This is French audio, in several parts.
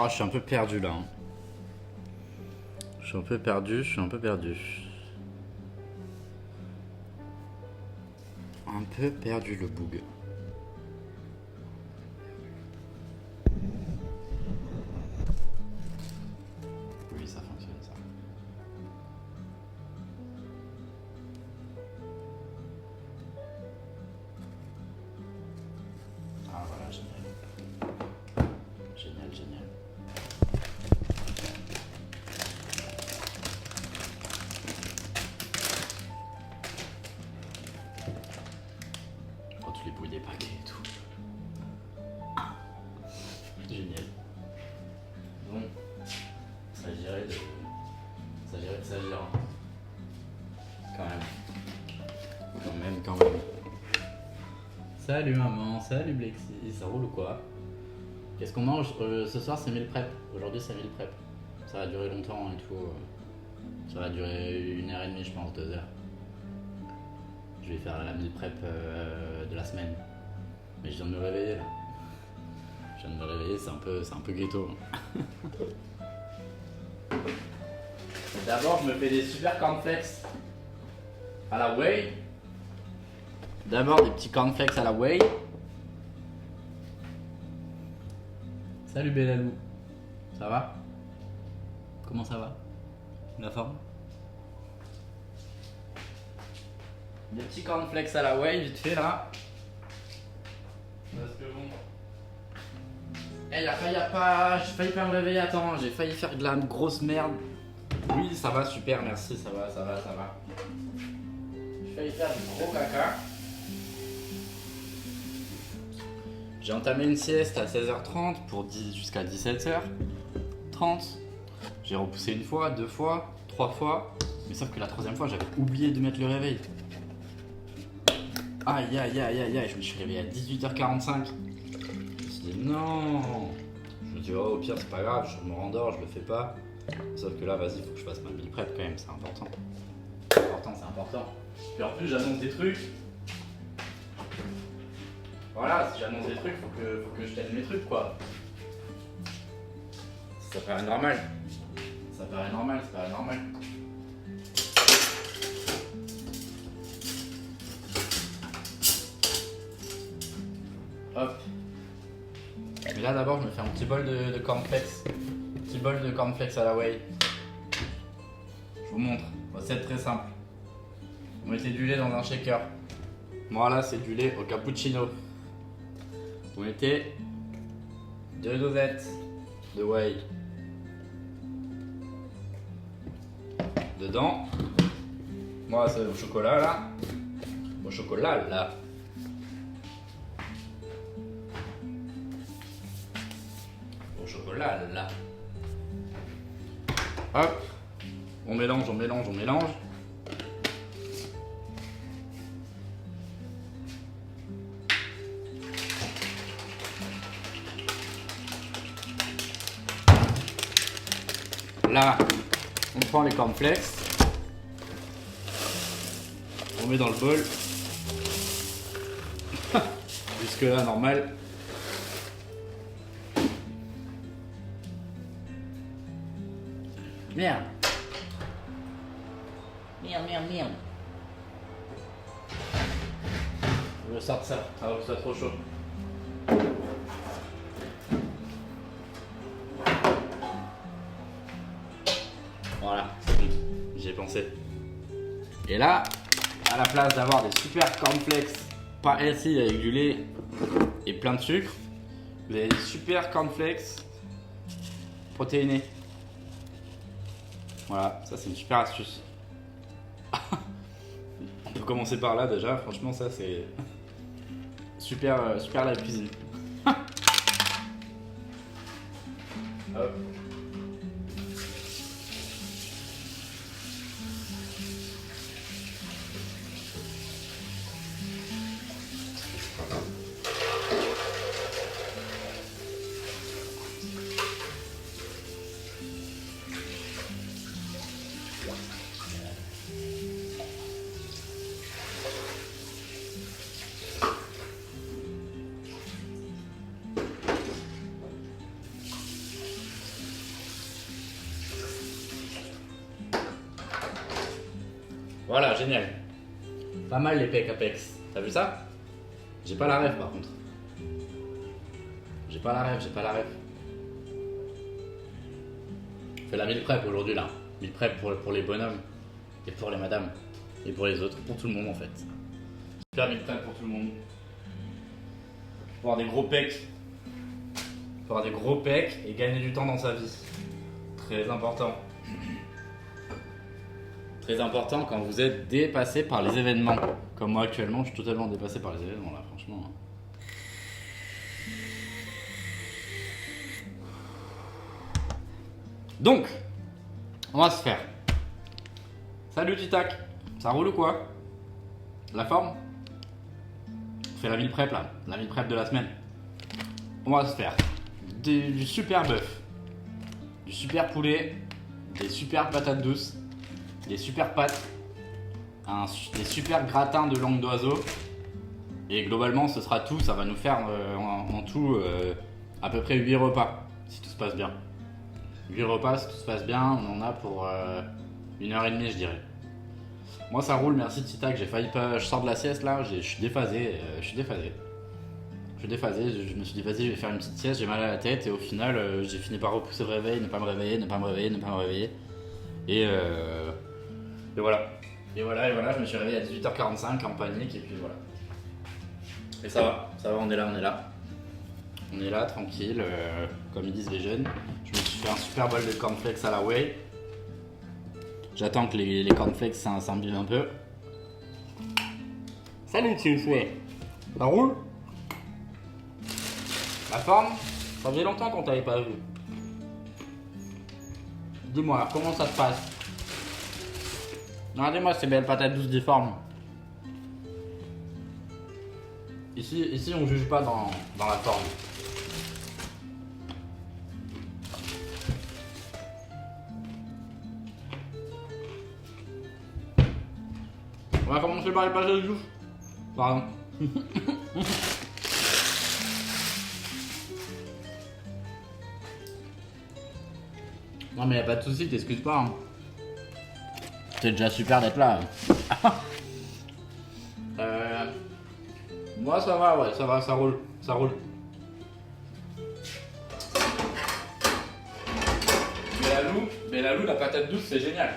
je suis un peu perdu là. Je suis un peu perdu. Un peu perdu le boug. Oui, ça fonctionne ça. Ah voilà, génial. Génial. Oh, tous les bruits des paquets et tout. Génial. Bon, s'agirait de s'agir. Quand même. Salut maman, salut Blexy, ça roule ou quoi? Qu'est-ce qu'on mange ce soir? C'est meal prep. Aujourd'hui c'est meal prep. Ça va durer longtemps et tout. Ça va durer 1h30 je pense, 2 heures. Je vais faire la meal prep de la semaine. Mais je viens de me réveiller là. C'est un peu ghetto. D'abord je me fais des super cornflakes à la whey. D'abord des petits cornflakes à la whey. Salut Bélalou. Ça va? Comment ça va? La forme? Des petits cornflakes à la whey vite fait là. Parce que bon. J'ai failli pas me réveiller, attends, j'ai failli faire de la grosse merde. Oui, ça va, super, merci, ça va. J'ai failli faire du gros caca. J'ai entamé une sieste à 16h30 jusqu'à 17h30. J'ai repoussé une fois, 2 fois, 3 fois. Mais sauf que la 3e fois, j'avais oublié de mettre le réveil. Aïe, je me suis réveillé à 18h45. Je me suis dit non. Je me dis oh, au pire c'est pas grave, je me rendors, je le fais pas. Sauf que là vas-y, faut que je fasse ma meal prep quand même, c'est important. C'est important. Puis en plus j'annonce des trucs. Voilà, si j'annonce des trucs, faut que je tienne mes trucs quoi. Ça paraît normal. C'est pas normal. Hop. Mais là d'abord je me fais un petit bol de cornflakes. Petit bol de cornflakes à la whey. Je vous montre. Recette très simple. Vous mettez du lait dans un shaker. Moi là c'est du lait au cappuccino. Vous mettez 2 dosettes de whey dedans. Moi c'est au chocolat là. Au chocolat là. Là. Hop, on mélange. Là, on prend les cornflakes, on met dans le bol. Jusque là, normal. Merde. Je sors ça avant que ce soit trop chaud. Voilà, j'y ai pensé. Et là, à la place d'avoir des super cornflakes pas healthy avec du lait et plein de sucre, vous avez des super cornflakes protéinés. Voilà, ça c'est une super astuce. On peut commencer par là déjà, franchement ça c'est super la cuisine. Hop. Voilà, génial. Pas mal les pecs Apex. T'as vu ça? J'ai pas la rêve par contre. J'ai pas la rêve. On fait la meal prep aujourd'hui là. Meal prep pour les bonhommes. Et pour les madames. Et pour les autres. Pour tout le monde en fait. Super meal prep pour tout le monde. Pour avoir des gros pecs. Pour avoir des gros pecs et gagner du temps dans sa vie. Très important. Très important quand vous êtes dépassé par les événements. Comme moi actuellement, je suis totalement dépassé par les événements là, franchement. Donc, on va se faire. Salut Titac, ça roule ou quoi? La forme? On fait la meal prep là, la meal prep de la semaine. On va se faire du super bœuf, du super poulet, des super patates douces, des super pâtes, des super gratins de langue d'oiseau. Et globalement, ce sera tout. Ça va nous faire en tout à peu près 8 repas, si tout se passe bien. 8 repas, si tout se passe bien, on en a pour 1h30, je dirais. Moi, ça roule, merci Titac. J'ai failli pas. Je sors de la sieste là, je suis déphasé. Je me suis dit, vas-y, je vais faire une petite sieste, j'ai mal à la tête. Et au final, j'ai fini par repousser le réveil, ne pas me réveiller. Et voilà. Et voilà, je me suis réveillé à 18h45 en panique et puis voilà. Et ça va, on est là. On est là, tranquille, comme ils disent les jeunes. Je me suis fait un super bol de cornflakes à la whey. J'attends que les cornflakes s'imbibent un peu. Salut petit fouet. Ça roule? La forme? Ça faisait longtemps qu'on t'avait pas vu. Dis-moi, comment ça se passe? Regardez-moi ces belles patates douces difformes. Ici on juge pas dans la forme. On va commencer par les patates douces. Pardon. Non mais y'a pas de soucis, t'excuses pas. Hein. C'est déjà super d'être là. Moi ça va, ouais, ça va, ça roule. Mais la patate douce, c'est génial.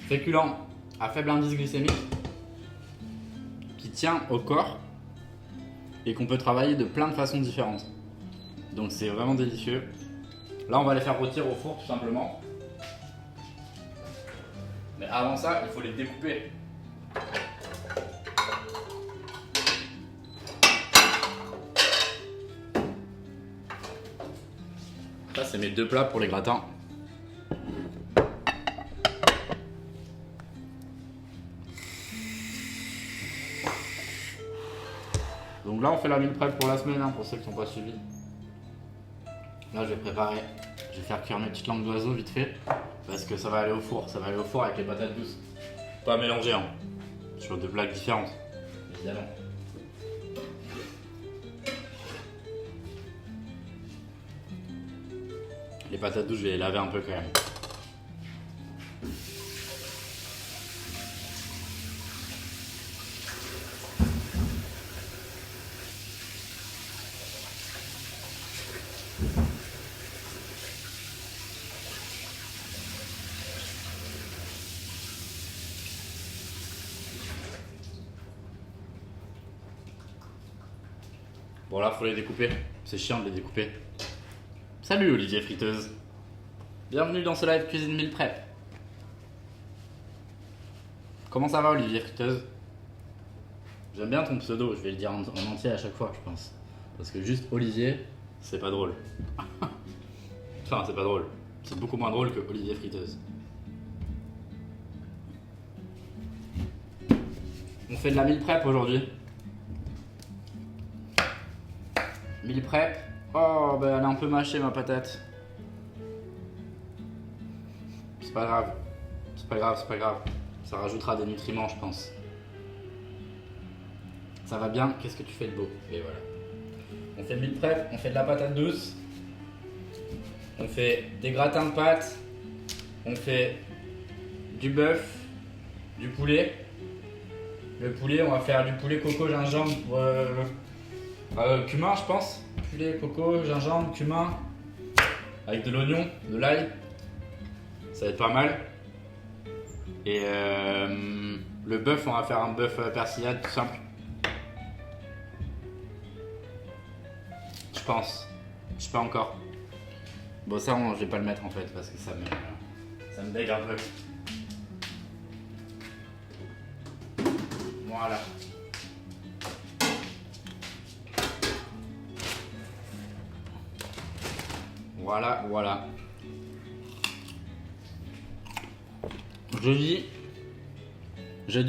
Féculent à faible indice glycémique qui tient au corps et qu'on peut travailler de plein de façons différentes. Donc c'est vraiment délicieux. Là on va les faire rôtir au four tout simplement. Mais avant ça, il faut les découper. Ça c'est mes 2 plats pour les gratins. Donc là on fait la meal prep pour la semaine hein, pour ceux qui n'ont pas suivi. Là je vais préparer, je vais faire cuire mes petites langues d'oiseau vite fait. Parce que ça va aller au four, avec les patates douces. Pas mélanger hein, sur 2 plats différentes, évidemment. Les patates douces je vais les laver un peu quand même. Bon là faut les découper, c'est chiant de les découper. Salut Olivier Friteuse. Bienvenue dans ce live cuisine meal prep. Comment ça va Olivier Friteuse? J'aime bien ton pseudo, je vais le dire en entier à chaque fois je pense. Parce que juste Olivier, c'est pas drôle. Enfin c'est pas drôle, c'est beaucoup moins drôle que Olivier Friteuse. On fait de la meal prep aujourd'hui. Meal prep. Oh, ben elle est un peu mâchée ma patate. C'est pas grave. Ça rajoutera des nutriments, je pense. Ça va bien, qu'est-ce que tu fais de beau? Et voilà. On fait le meal prep, on fait de la patate douce, on fait des gratins de pâtes, on fait du bœuf, du poulet. Le poulet, on va faire du poulet coco, gingembre, cumin, je pense. Poulet, coco, gingembre, cumin, avec de l'oignon, de l'ail. Ça va être pas mal. Et le bœuf, on va faire un bœuf persillade tout simple. Je pense. Je sais pas encore. Bon, ça, je vais pas le mettre en fait parce que ça me dégue un peu. Voilà. Voilà. Jeudi,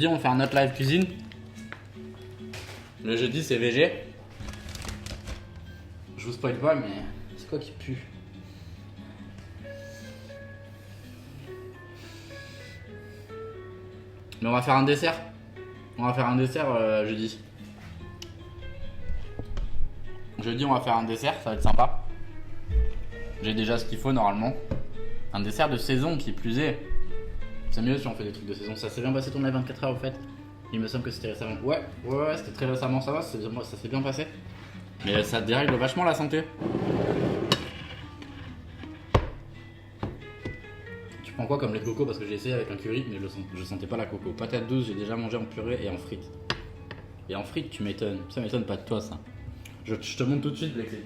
on fait un autre live cuisine. Le jeudi, c'est VG. Je vous spoil pas, mais c'est quoi qui pue? Mais on va faire un dessert. Jeudi. Jeudi, on va faire un dessert, ça va être sympa. J'ai déjà ce qu'il faut normalement. Un dessert de saison qui plus est. C'est mieux si on fait des trucs de saison. Ça s'est bien passé ton live 24 heures au fait? Il me semble que c'était récemment. Ouais, c'était très récemment, ça va, ça s'est bien passé. Mais ça dérègle vachement la santé. Tu prends quoi comme lait de coco? Parce que j'ai essayé avec un curry, mais je sentais pas la coco. Patate douce, j'ai déjà mangé en purée et en frites. Et en frites, tu m'étonnes. Ça m'étonne pas de toi, ça. Je te montre tout de suite, Blexy.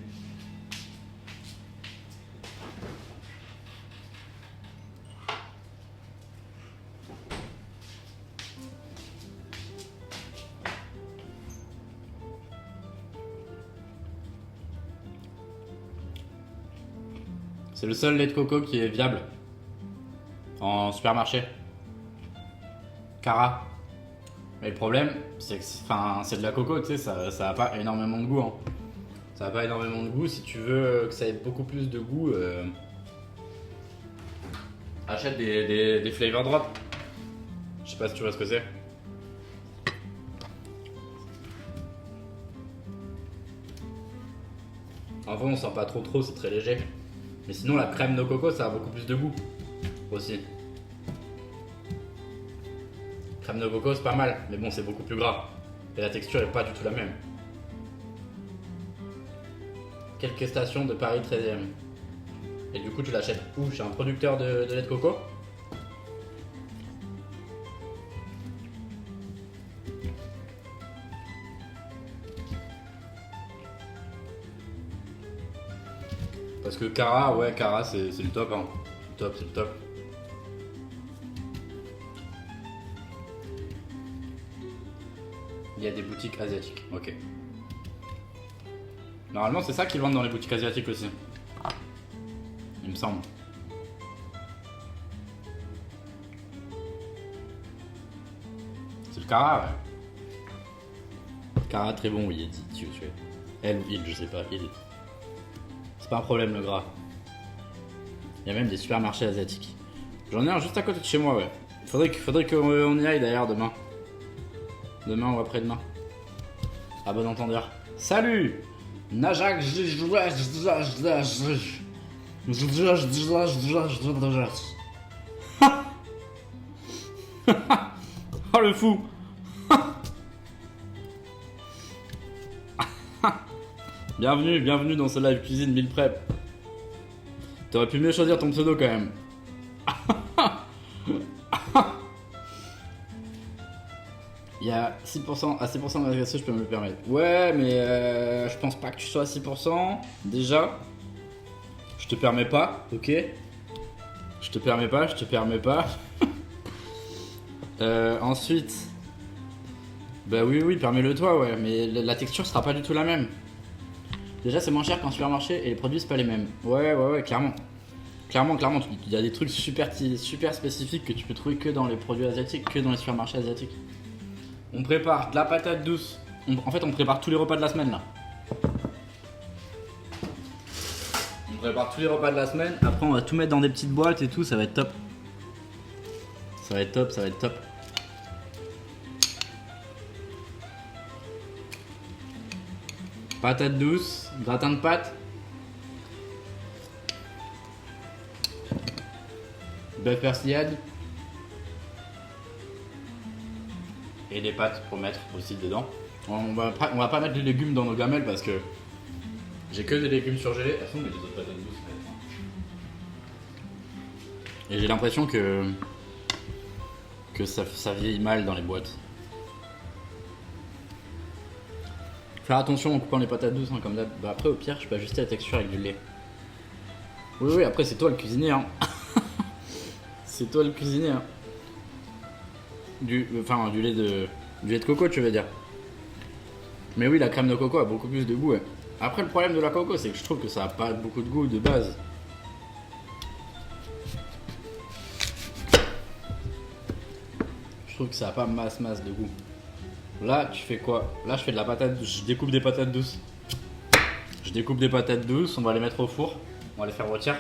C'est le seul lait de coco qui est viable en supermarché. Cara. Mais le problème, c'est que c'est de la coco, tu sais, ça a pas énormément de goût. Hein. Ça a pas énormément de goût. Si tu veux que ça ait beaucoup plus de goût, achète des flavor drops. Je sais pas si tu vois ce que c'est. En vrai, on sent pas trop, c'est très léger. Mais sinon, la crème de coco, ça a beaucoup plus de goût aussi. Crème de coco, c'est pas mal, mais bon, c'est beaucoup plus gras. Et la texture est pas du tout la même. Quelques stations de Paris 13e. Et du coup, tu l'achètes où? Chez un producteur de lait de coco? Parce que Cara, c'est le top, hein. C'est le top. Il y a des boutiques asiatiques, ok. Normalement, c'est ça qu'ils vendent dans les boutiques asiatiques aussi. Il me semble. C'est le Cara, ouais. Cara, très bon, oui, tu es. Elle ou il, je sais pas, il. C'est pas un problème le gras. Il y a même des supermarchés asiatiques. J'en ai un juste à côté de chez moi, ouais. Faudrait qu'on y aille d'ailleurs demain. Demain ou après-demain. À bon entendeur. Salut Najak. Oh le fou. Bienvenue dans ce live cuisine meal prep. T'aurais pu mieux choisir ton pseudo quand même. Il y a 6%, à 6% de régression, je peux me le permettre. Ouais, mais je pense pas que tu sois à 6%. Déjà, je te permets pas, ok? Je te permets pas. Ensuite, bah oui, permets-le toi, ouais, mais la texture sera pas du tout la même. Déjà, c'est moins cher qu'un supermarché et les produits, c'est pas les mêmes. Ouais, clairement. Clairement, il y a des trucs super spécifiques que tu peux trouver que dans les produits asiatiques, que dans les supermarchés asiatiques. On prépare de la patate douce. En fait, on prépare tous les repas de la semaine là. On prépare tous les repas de la semaine. Après, on va tout mettre dans des petites boîtes et tout. Ça va être top. Ça va être top. Patates douces, gratin de pâtes. Bœuf persillade. Et des pâtes pour mettre aussi dedans. On va pas mettre les légumes dans nos gamelles parce que j'ai que des légumes surgelés. Elles sont où les autres patates douces? Et j'ai l'impression que ça vieillit mal dans les boîtes. Faire attention en coupant les patates douces, hein, comme d'hab. Bah après au pire je peux ajuster la texture avec du lait. Oui après c'est toi le cuisinier hein. C'est toi le cuisinier hein. Du lait de coco tu veux dire. Mais oui la crème de coco a beaucoup plus de goût ouais. Après le problème de la coco c'est que je trouve que ça a pas beaucoup de goût de base. Je trouve que ça a pas masse de goût. Là, tu fais quoi? Là, je fais de la patate douce. Je découpe des patates douces. On va les mettre au four. On va les faire rôtir.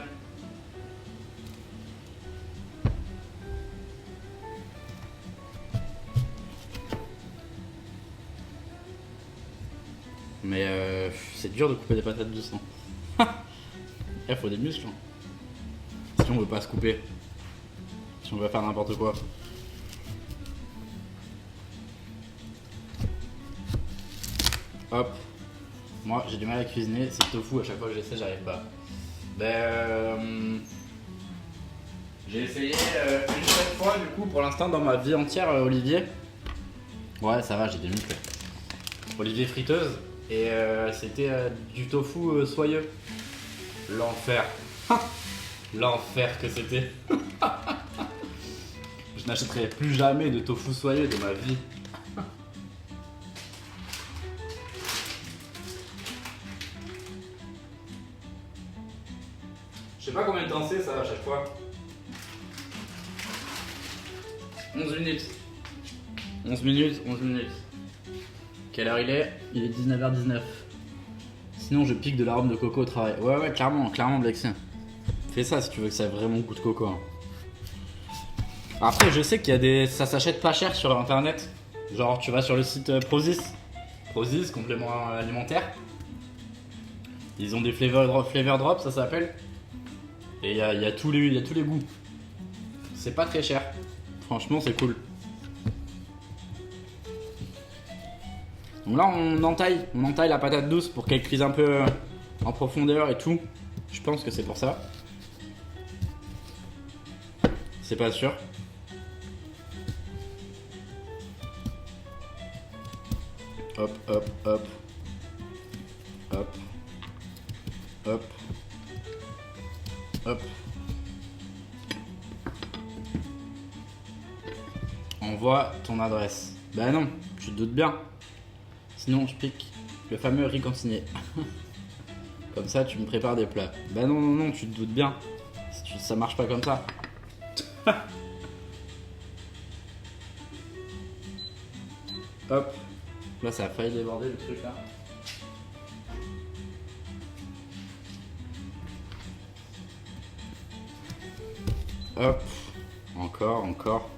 Mais c'est dur de couper des patates douces. Il faut des muscles. Si on veut pas se couper. Si on veut faire n'importe quoi. Hop. Moi j'ai du mal à cuisiner, c'est le tofu, à chaque fois que j'essaie j'arrive pas. J'ai essayé une seule fois du coup pour l'instant dans ma vie entière Olivier. Ouais ça va j'ai des muscles. Olivier friteuse et c'était du tofu soyeux. L'enfer. L'enfer que c'était. Je n'achèterai plus jamais de tofu soyeux de ma vie. Je sais pas combien de temps c'est ça à chaque fois. 11 minutes. 11 minutes. Quelle heure il est? Il est 19h19. Sinon je pique de l'arôme de coco au travail. Ouais clairement Blexy. Fais ça si tu veux que ça ait vraiment goût de coco. Hein. Après je sais qu'il y a des. Ça s'achète pas cher sur internet. Genre tu vas sur le site Prozis. Prozis, complément alimentaire. Ils ont des flavor drops ça s'appelle. Et il y a tous les goûts. C'est pas très cher. Franchement, c'est cool. Donc là, on entaille la patate douce pour qu'elle cuise un peu en profondeur et tout. Je pense que c'est pour ça. C'est pas sûr. Hop. Envoie ton adresse. Bah non, tu te doutes bien. Sinon je pique le fameux riz consigné. Comme ça tu me prépares des plats. Bah non, tu te doutes bien. Ça marche pas comme ça. Hop. Là ça a failli déborder le truc là. Hop. Encore.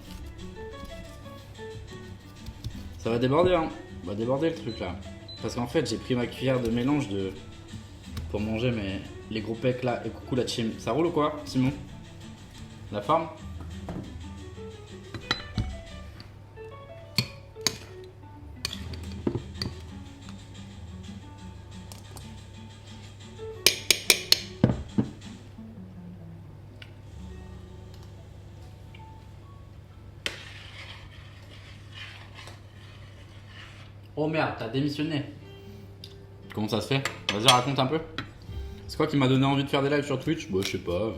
Ça va déborder hein. On va déborder le truc là. Parce qu'en fait j'ai pris ma cuillère de mélange pour manger les gros pecs là. Et coucou la team. Ça roule ou quoi Simon? La forme? Oh merde, t'as démissionné. Comment ça se fait? Vas-y, raconte un peu. C'est quoi qui m'a donné envie de faire des lives sur Twitch? Bah, je sais pas.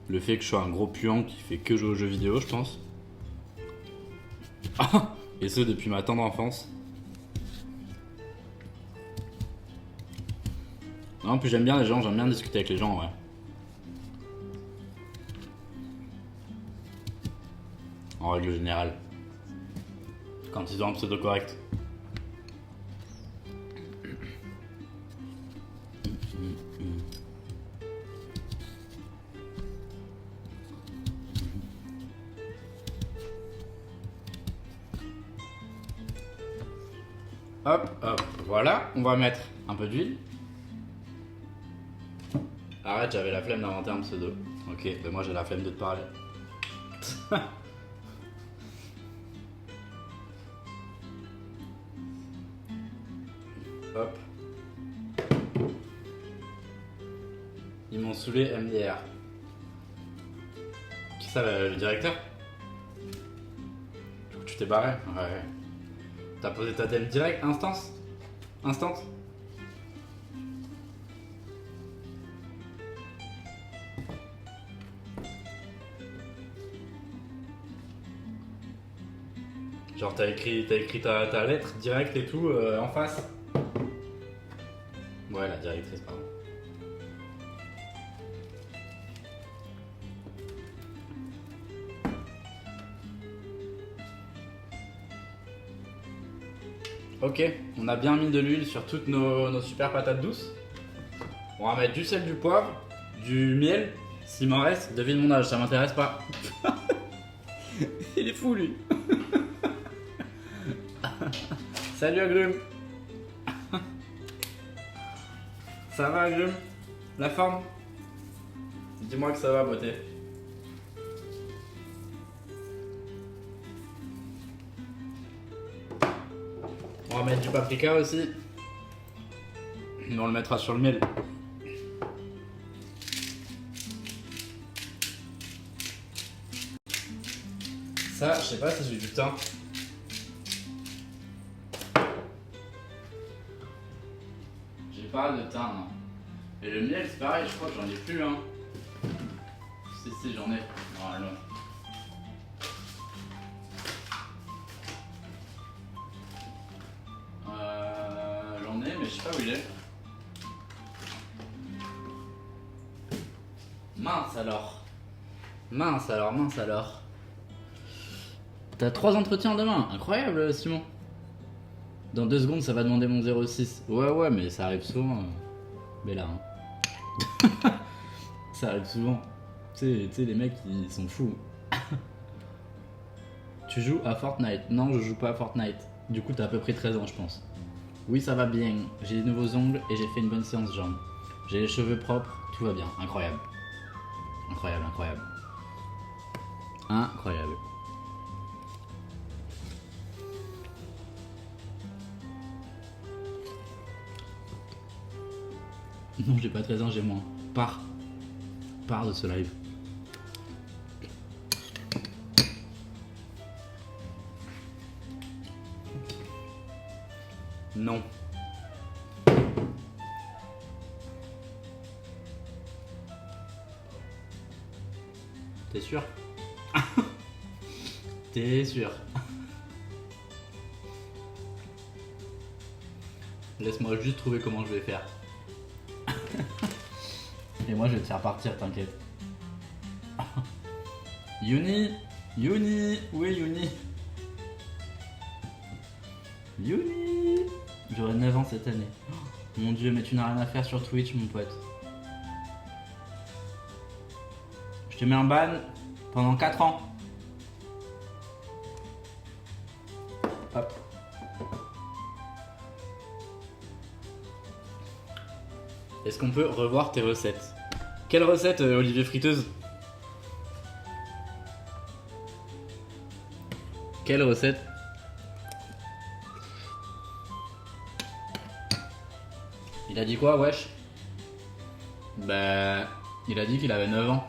Le fait que je sois un gros puant qui fait que jouer aux jeux vidéo, je pense. Et ce, depuis ma tendre enfance. Non, en plus j'aime bien les gens, j'aime bien discuter avec les gens, ouais. En règle générale. Quand ils ont un pseudo correct. Hop, voilà, on va mettre Un peu d'huile. Arrête, j'avais la flemme d'inventer un pseudo. Ok, ben moi j'ai la flemme de te parler. Hop. Ils m'ont saoulé MDR. Qui ça, le directeur? Du coup, tu t'es barré? Ouais. T'as posé ta DM direct? Instance? Instant? Genre t'as écrit ta lettre direct et tout en face? Ouais, la directrice, pardon. Ok, on a bien mis de l'huile sur toutes nos super patates douces. On va mettre du sel, du poivre, du miel. S'il m'en reste, devine mon âge, ça m'intéresse pas. Il est fou lui. Salut Agrume. Ça va Agrume? La forme? Dis-moi que ça va, beauté. On va mettre du paprika aussi. Mais on le mettra sur le miel. Ça, je sais pas si j'ai du thym. J'ai pas de thym, non. Et le miel, c'est pareil, je crois que j'en ai plus, hein. Si, j'en ai. Normalement. J'en ai, mais je sais pas où il est. Mince alors. Mince alors. T'as 3 entretiens demain, incroyable Simon. Dans 2 secondes ça va demander mon 06. Ouais mais ça arrive souvent. Mais là hein. Ça arrive souvent. Tu sais les mecs ils sont fous. Tu joues à Fortnite? Non je joue pas à Fortnite. Du coup t'as à peu près 13 ans je pense. Oui ça va bien, j'ai des nouveaux ongles et j'ai fait une bonne séance jambes. J'ai les cheveux propres, tout va bien, incroyable. Incroyable. Non, j'ai pas 13 ans, j'ai moins. Pars de ce live. Non. T'es sûr? T'es sûr? Laisse-moi juste trouver comment je vais faire. Et moi je vais te faire partir, t'inquiète. Yuni, où est Yuni? Yuni, j'aurai 9 ans cette année. Oh, mon dieu, mais tu n'as rien à faire sur Twitch, mon pote. Je te mets un ban pendant 4 ans. Hop. Est-ce qu'on peut revoir tes recettes? Quelle recette, Olivier Friteuse? Quelle recette? Il a dit quoi, wesh? Bah, il a dit qu'il avait 9 ans.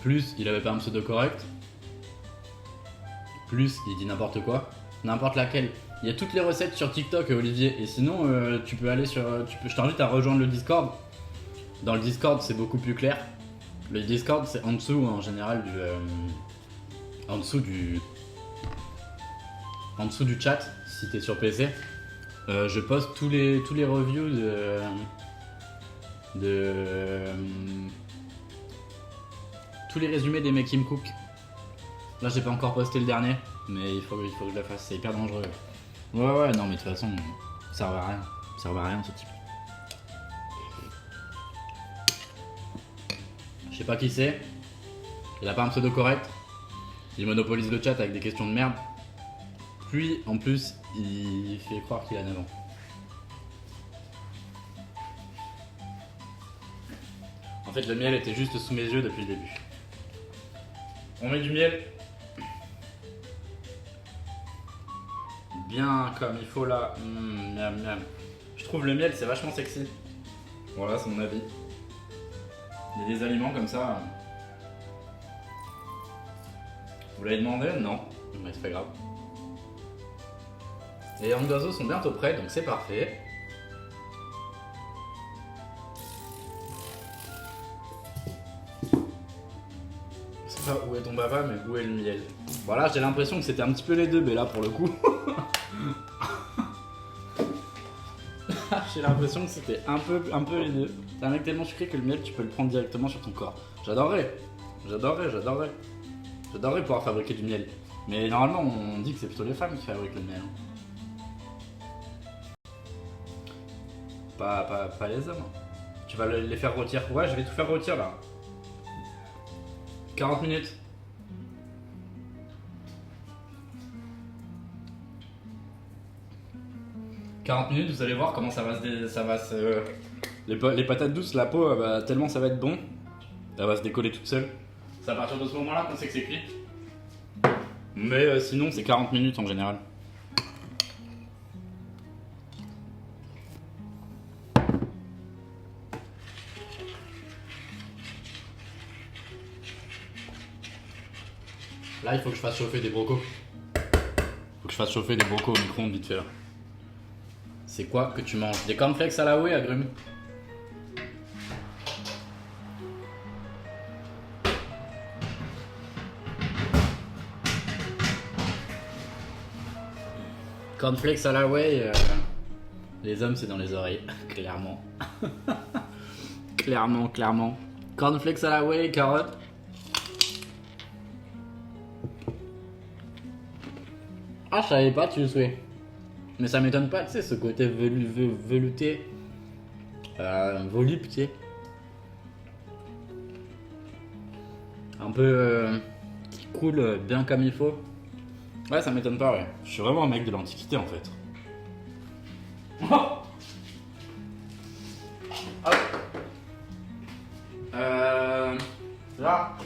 Plus, il avait pas un pseudo correct. Plus, il dit n'importe quoi. N'importe laquelle. Il y a toutes les recettes sur TikTok, Olivier. Et sinon, tu peux aller sur... je t'invite à rejoindre le Discord. Dans le Discord, c'est beaucoup plus clair. Le Discord, c'est en dessous, en général, en dessous du chat, si t'es sur PC. Je poste tous les reviews tous les résumés des mecs qui me cook. Là j'ai pas encore posté le dernier, mais il faut que je le fasse, c'est hyper dangereux. Ouais, non mais de toute façon, ça servait à rien. Ça servait à rien ce type. Je sais pas qui c'est. Il a pas un pseudo correct. Il monopolise le chat avec des questions de merde. Puis en plus, il fait croire qu'il a 9 ans. En fait, le miel était juste sous mes yeux depuis le début. On met du miel. Bien comme il faut là. Miam, miam. Je trouve le miel, c'est vachement sexy. Voilà, c'est mon avis. Il y a des aliments comme ça. Vous l'avez demandé? Non. Mais c'est pas grave. Les langues d'oiseaux sont bientôt prêtes, donc c'est parfait. Je sais pas où est ton baba, mais où est le miel? Voilà, j'ai l'impression que c'était un petit peu les deux, mais là pour le coup. J'ai l'impression que c'était un peu les deux. C'est un mec tellement sucré que le miel, tu peux le prendre directement sur ton corps. J'adorerais pouvoir fabriquer du miel. Mais normalement, on dit que c'est plutôt les femmes qui fabriquent le miel. Pas les hommes. Tu vas les faire rôtir. Ouais, je vais tout faire rôtir là. 40 minutes. Vous allez voir comment ça va se... Les patates douces, la peau, tellement ça va être bon, elle va se décoller toute seule. C'est à partir de ce moment-là qu'on sait que c'est cuit. Mais sinon, c'est 40 minutes en général. Là, il faut que je fasse chauffer des brocos. Au micro-ondes vite fait là. C'est quoi que tu manges? Des cornflakes à la whey, agrumes? Cornflakes à la whey, les hommes c'est dans les oreilles, clairement. clairement. Cornflakes à la whey, carottes. Ah, je savais pas, tu le sais. Mais ça m'étonne pas, tu sais, ce côté velouté, volupté. Un peu qui coule bien comme il faut. Ouais, ça m'étonne pas, ouais. Je suis vraiment un mec de l'Antiquité en fait. Hop. Là.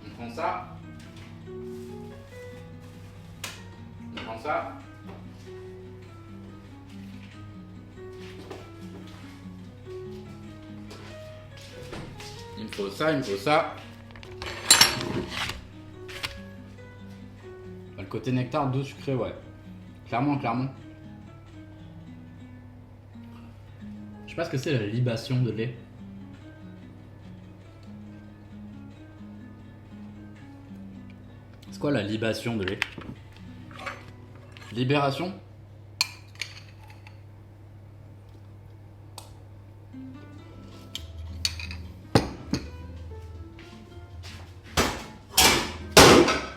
On prend ça. Il me faut ça. Le côté nectar doux sucré, ouais. Clairement. Je sais pas ce que c'est la libation de lait. C'est quoi la libation de lait? Libération?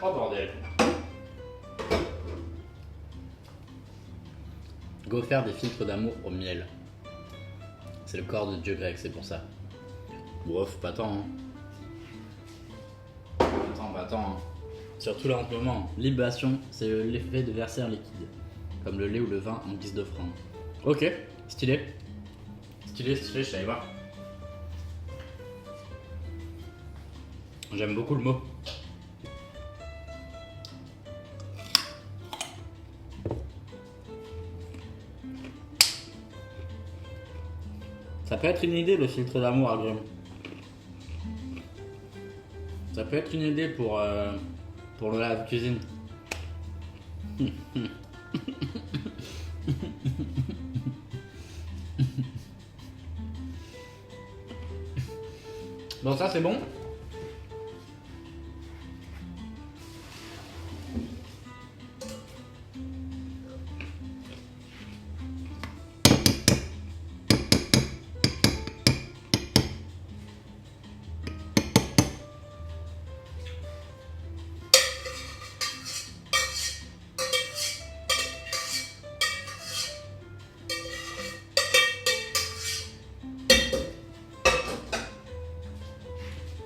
Oh bordel. Go faire des filtres d'amour au miel. C'est le corps de dieu grec, c'est pour ça. Bof, pas tant. Pas tant. Hein. Surtout là en ce moment. Libation, c'est l'effet de verser un liquide. Comme le lait ou le vin en guise d'offrande. Ok, stylé. Je savais pas. J'aime beaucoup le mot. Ça peut être une idée, le filtre d'amour à Grum. Ça peut être une idée pour la cuisine. Bon, ça c'est bon.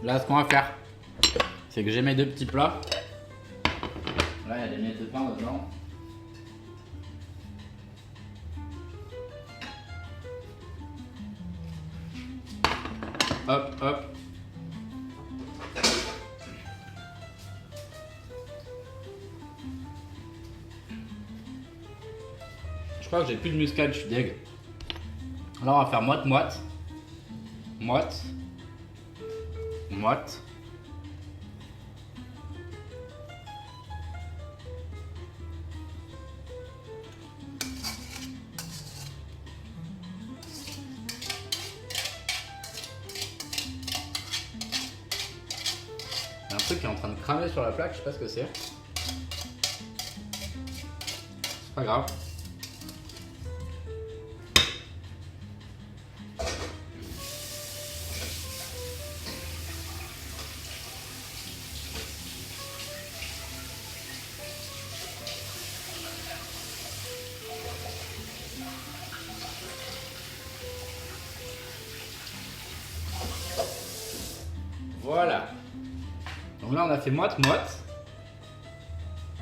Là, ce qu'on va faire, c'est que j'ai mes deux petits plats. Là, il y a des miettes de pain dedans. Hop, hop. Je crois que j'ai plus de muscade, je suis deg. Alors on va faire moite-moite. Moite. Moite. Il y a un truc qui est en train de cramer sur la plaque, je sais pas ce que c'est. C'est pas grave. Voilà. Donc là on a fait moite-moite.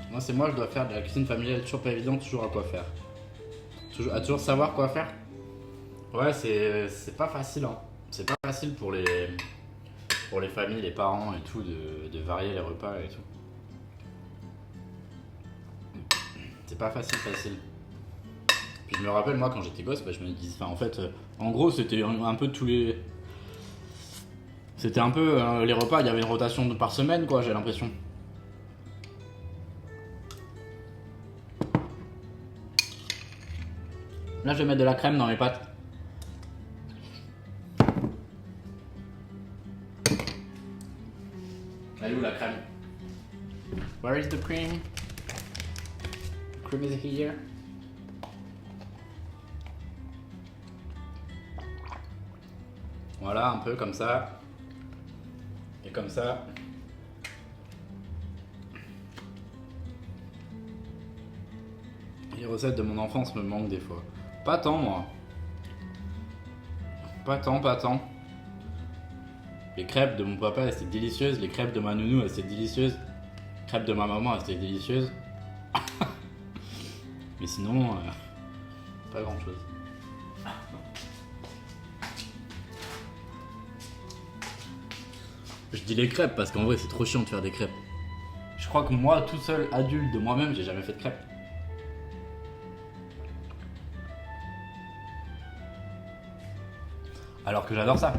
Moi c'est moi, je dois faire de la cuisine familiale, toujours pas évident, toujours à quoi faire. À toujours savoir quoi faire. Ouais, c'est pas facile, hein. C'est pas facile pour les familles, les parents et tout, de varier les repas et tout. C'est pas facile. Puis je me rappelle, moi quand j'étais gosse, bah, je me disais, enfin en fait, en gros c'était un peu tous les... C'était un peu les repas, il y avait une rotation par semaine, quoi, j'ai l'impression. Là, je vais mettre de la crème dans mes pâtes. Elle est où la crème? Where is the cream? The cream is here. Voilà, un peu comme ça. Et comme ça. Les recettes de mon enfance me manquent des fois. Pas tant, moi. Pas tant. Les crêpes de mon papa, elles étaient délicieuses. Les crêpes de ma nounou, elles étaient délicieuses. Les crêpes de ma maman, elles étaient délicieuses. Mais sinon, pas grand chose. Je dis les crêpes parce qu'en vrai, c'est trop chiant de faire des crêpes. Je crois que moi, tout seul, adulte de moi-même, j'ai jamais fait de crêpes. Alors que j'adore ça.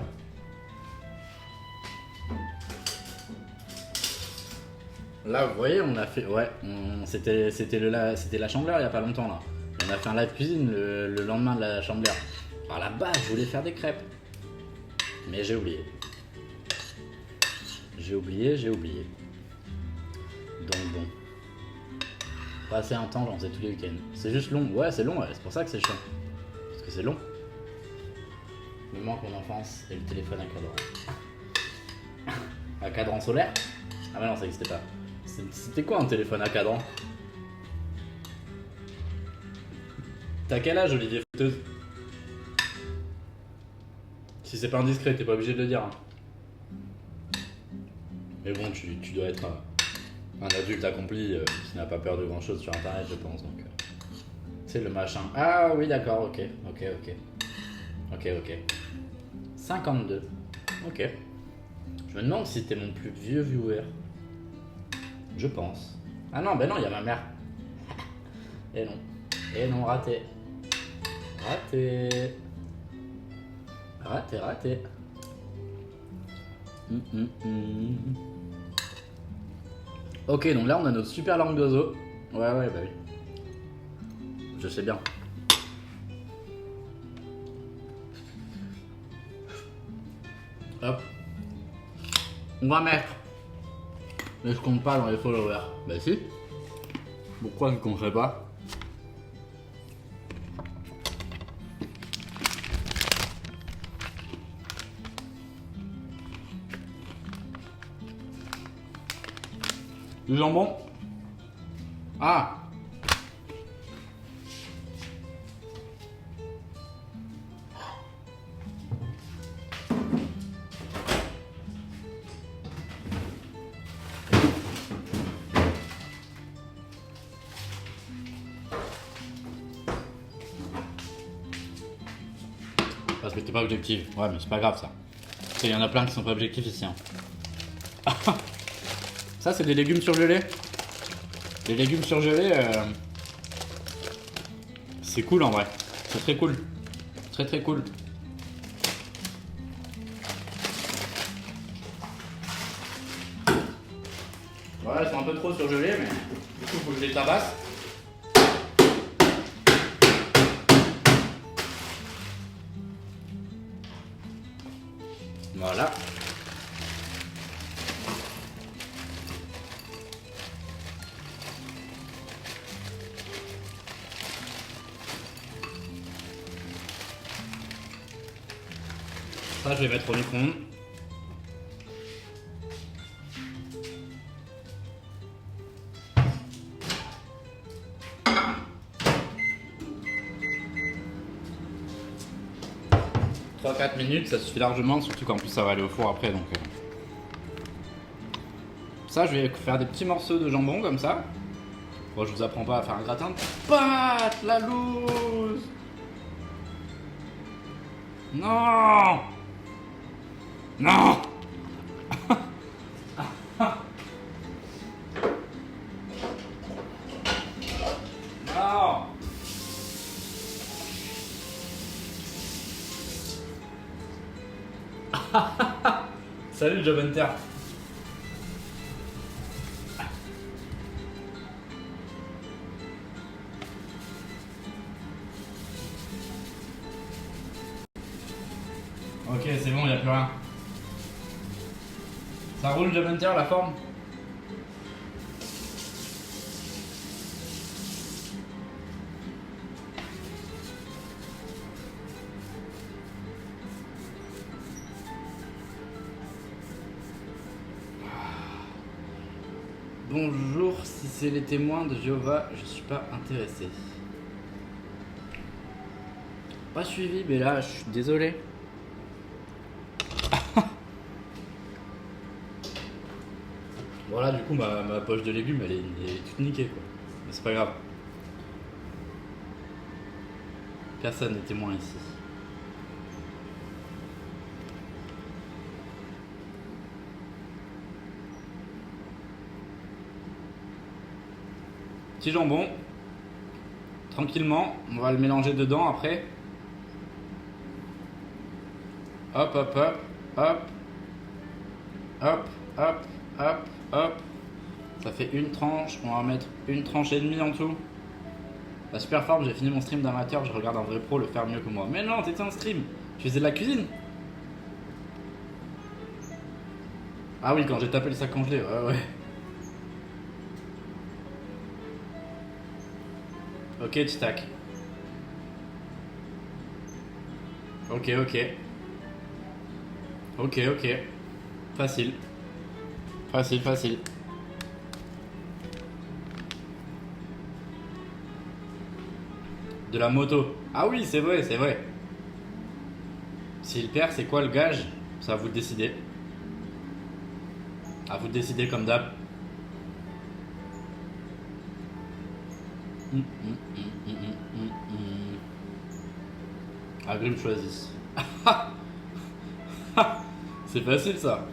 Là, vous voyez, on a fait... Ouais, c'était la Chandeleur il y a pas longtemps, là. On a fait un live cuisine le lendemain de la Chandeleur. À la base, je voulais faire des crêpes. Mais j'ai oublié. J'ai oublié. Donc bon. Passer un temps, j'en faisais tous les week-ends. C'est juste long. Ouais, c'est long, ouais. C'est pour ça que c'est chiant. Parce que c'est long. Me manque mon enfance et le téléphone à cadran. À cadran solaire? Ah mais non, ça n'existait pas. C'était quoi un téléphone à cadran? T'as quel âge, Olivier Fouteuse? Si c'est pas indiscret, t'es pas obligé de le dire. Hein. Mais bon, tu dois être un adulte accompli qui n'a pas peur de grand chose sur internet, je pense. Donc, c'est le machin. Ah oui, d'accord, ok. 52. Ok. Je me demande si t'es mon plus vieux viewer. Je pense. Ah non, ben non, il y a ma mère. Et non, raté. Raté. Ok, donc là on a notre super langue d'oiseau. Ouais, bah oui. Je sais bien. Hop. On va mettre. Mais je compte pas dans les followers. Bah si. Pourquoi je compterais pas? Du jambon. Ah. Parce que t'es pas objectif. Ouais, mais c'est pas grave ça. Parce qu'il y en a plein qui sont pas objectifs ici. Hein. Ça, c'est des légumes surgelés. Les légumes surgelés, c'est cool en vrai. C'est très cool. Très très cool. Voilà, ils sont un peu trop surgelés, mais du coup, faut que je les tabasse. Voilà. Ça, je vais mettre au micro-ondes. « 3-4 minutes, ça suffit largement, surtout qu'en plus ça va aller au four après. Donc, ça, je vais faire des petits morceaux de jambon comme ça. Bon, je vous apprends pas à faire un gratin de pâte, la loose. Non. Non. Non. Salut Job Hunter. Ok, c'est bon, il n'y a plus rien. Ça roule Job Hunter, la forme? Bonjour, si c'est les témoins de Jéhovah, je suis pas intéressé. Pas suivi, mais là, je suis désolé. Voilà, du coup, ma poche de légumes, elle est toute niquée, quoi. Mais c'est pas grave. Personne n'est témoin ici. Petit jambon. Tranquillement, on va le mélanger dedans après. Hop, hop, hop, hop. Hop, hop, hop, hop. Ça fait une tranche, on va mettre une tranche et demie en tout. La super forme, j'ai fini mon stream d'amateur, je regarde un vrai pro le faire mieux que moi. Mais non, t'étais en stream, tu faisais de la cuisine. Ah oui, quand j'ai tapé le sac congelé, ouais. Ok, Titac. Ok. Ok. Facile. De la moto. Ah oui, c'est vrai. S'il perd, c'est quoi le gage? Ça, à vous de décider. À vous de décider comme d'hab. Agrim choisit. C'est facile ça.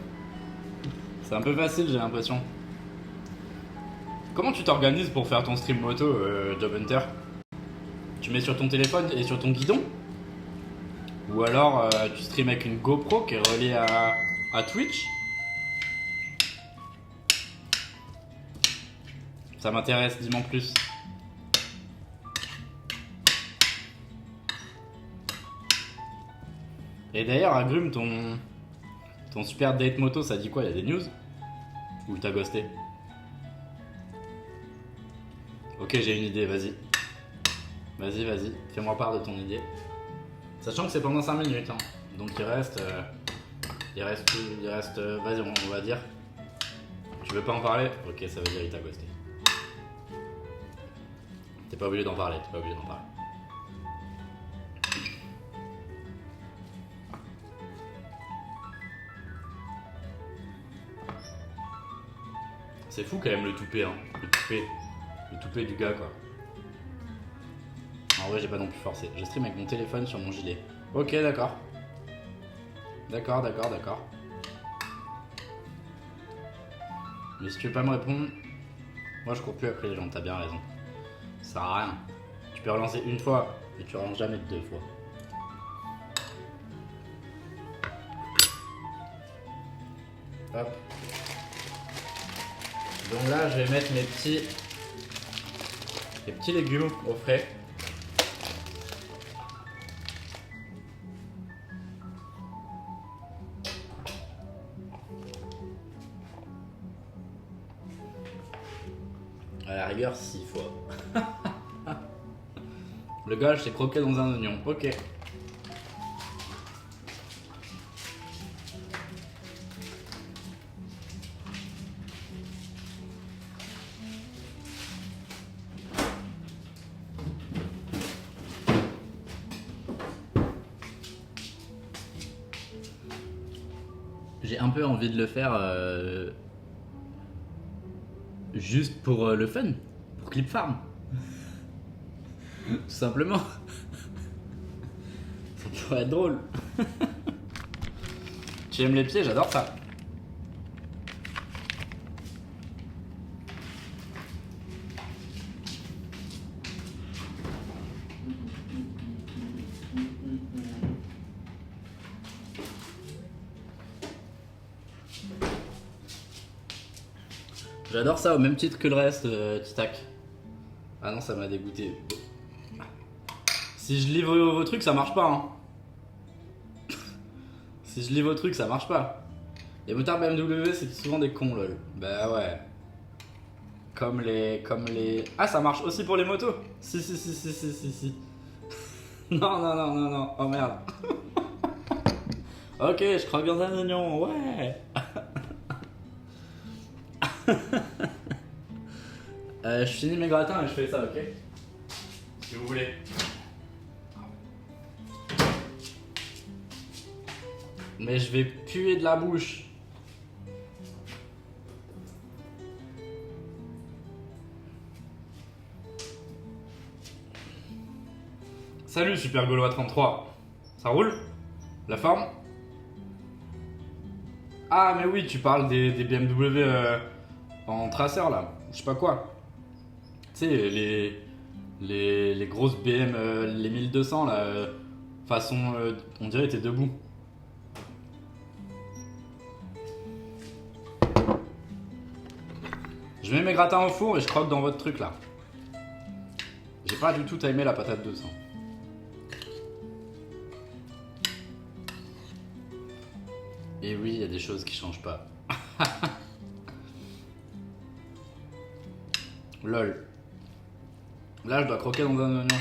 C'est un peu facile, j'ai l'impression. Comment tu t'organises pour faire ton stream moto, Job Hunter? Tu mets sur ton téléphone et sur ton guidon? Ou alors tu stream avec une GoPro qui est reliée à Twitch? Ça m'intéresse, dis-moi plus. Et d'ailleurs, Agrum, ton super date moto, ça dit quoi? Il y a des news? Ou t'as ghosté? Ok, j'ai une idée, vas-y. Vas-y, fais-moi part de ton idée. Sachant que c'est pendant 5 minutes, hein. Donc il reste, vas-y, on va dire. Tu veux pas en parler? Ok, ça veut dire il t'a ghosté. T'es pas obligé d'en parler, C'est fou quand même le toupet, hein. Le toupet du gars, quoi. En vrai, j'ai pas non plus forcé. Je stream avec mon téléphone sur mon gilet. Ok, d'accord. D'accord. Mais si tu veux pas me répondre, moi je cours plus après les gens, t'as bien raison. Ça sert à rien. Tu peux relancer une fois, mais tu relances jamais deux fois. Hop. Donc là, je vais mettre mes petits légumes au frais. À la rigueur, 6 fois. Le gars, c'est croqué dans un oignon. Ok. J'ai un peu envie de le faire juste pour le fun, pour Clip Farm. Tout simplement. Ça pourrait être drôle. Tu aimes les pieds, j'adore ça. J'adore ça au même titre que le reste, Titac. Ah non, ça m'a dégoûté. Si je lis vos trucs, ça marche pas. Hein. Si je lis vos trucs, ça marche pas. Les motards BMW, c'est souvent des cons, lol. Bah ouais. Comme les... Ah, ça marche aussi pour les motos. Si. Non. Oh merde. Ok, je croque dans un oignon, ouais. Je finis mes gratins et je fais ça, ok? Si vous voulez. Mais je vais puer de la bouche. Salut Super Gaulois 33. Ça roule? La forme? Ah mais oui, tu parles des BMW en traceur là. Je sais pas quoi. Tu sais, les grosses BM, les 1200 là, façon, on dirait t'es debout. Je mets mes gratins au four et je croque dans votre truc là. J'ai pas du tout timé la patate 200. Et oui, il y a des choses qui changent pas. Lol. Là, je dois croquer dans un oignon.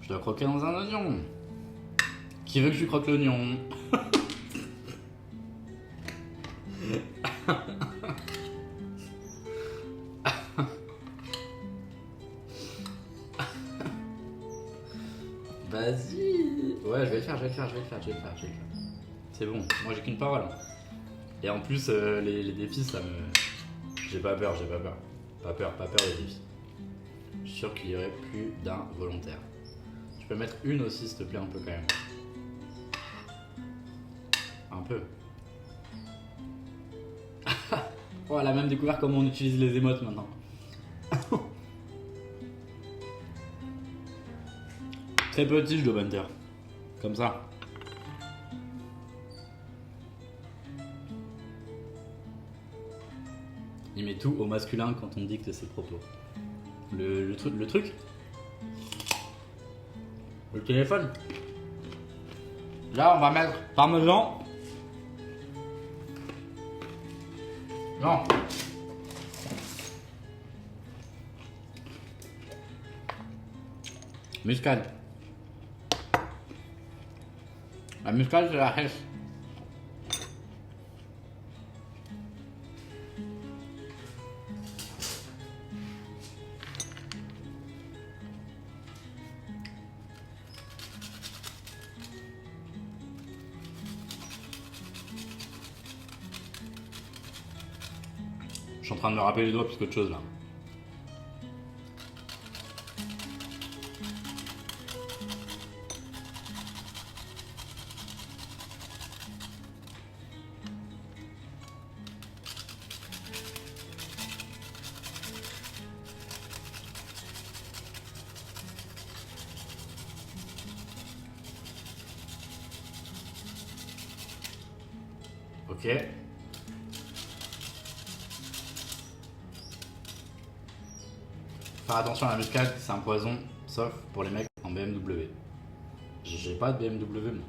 Je dois croquer dans un oignon. Qui veut que je lui croque l'oignon? Vas-y. Ouais, je vais le faire. C'est bon, moi j'ai qu'une parole. Et en plus, les défis, ça me... J'ai pas peur. Pas peur des défis. Je suis sûr qu'il y aurait plus d'un volontaire. Tu peux mettre une aussi, s'il te plaît, un peu quand même. Un peu. Oh, elle a même découvert comment on utilise les émotes maintenant. Très petit, je dois banter. Comme ça. Il met tout au masculin quand on dicte ses propos. Le truc. Le téléphone. Là, on va mettre parmesan. Non. Muscade. La muscade, c'est la hesse. Je suis en train de me rappeler les doigts plus qu'autre chose là. Ok. Faire attention à la muscade, c'est un poison, sauf pour les mecs en BMW. J'ai pas de BMW moi.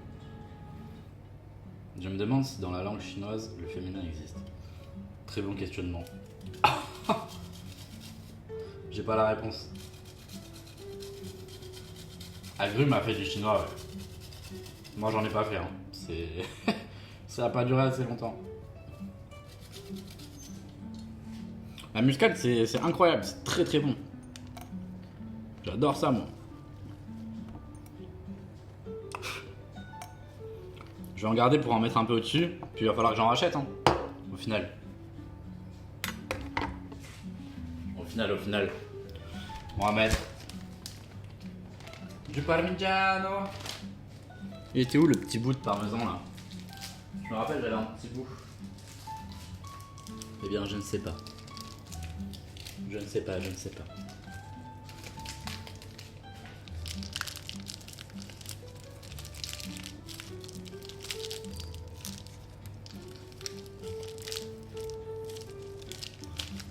Je me demande si dans la langue chinoise, le féminin existe. Très bon questionnement. J'ai pas la réponse. Agrumes a fait du chinois, ouais. Moi j'en ai pas fait, hein. Ça a pas duré assez longtemps. La muscade c'est incroyable, c'est très très bon. J'adore ça moi. Je vais en garder pour en mettre un peu au-dessus, puis il va falloir que j'en rachète, hein, au final. Au final, on va mettre du parmigiano. Il était où le petit bout de parmesan là? Je me rappelle, j'avais un petit bout. Eh bien, je ne sais pas. Je ne sais pas.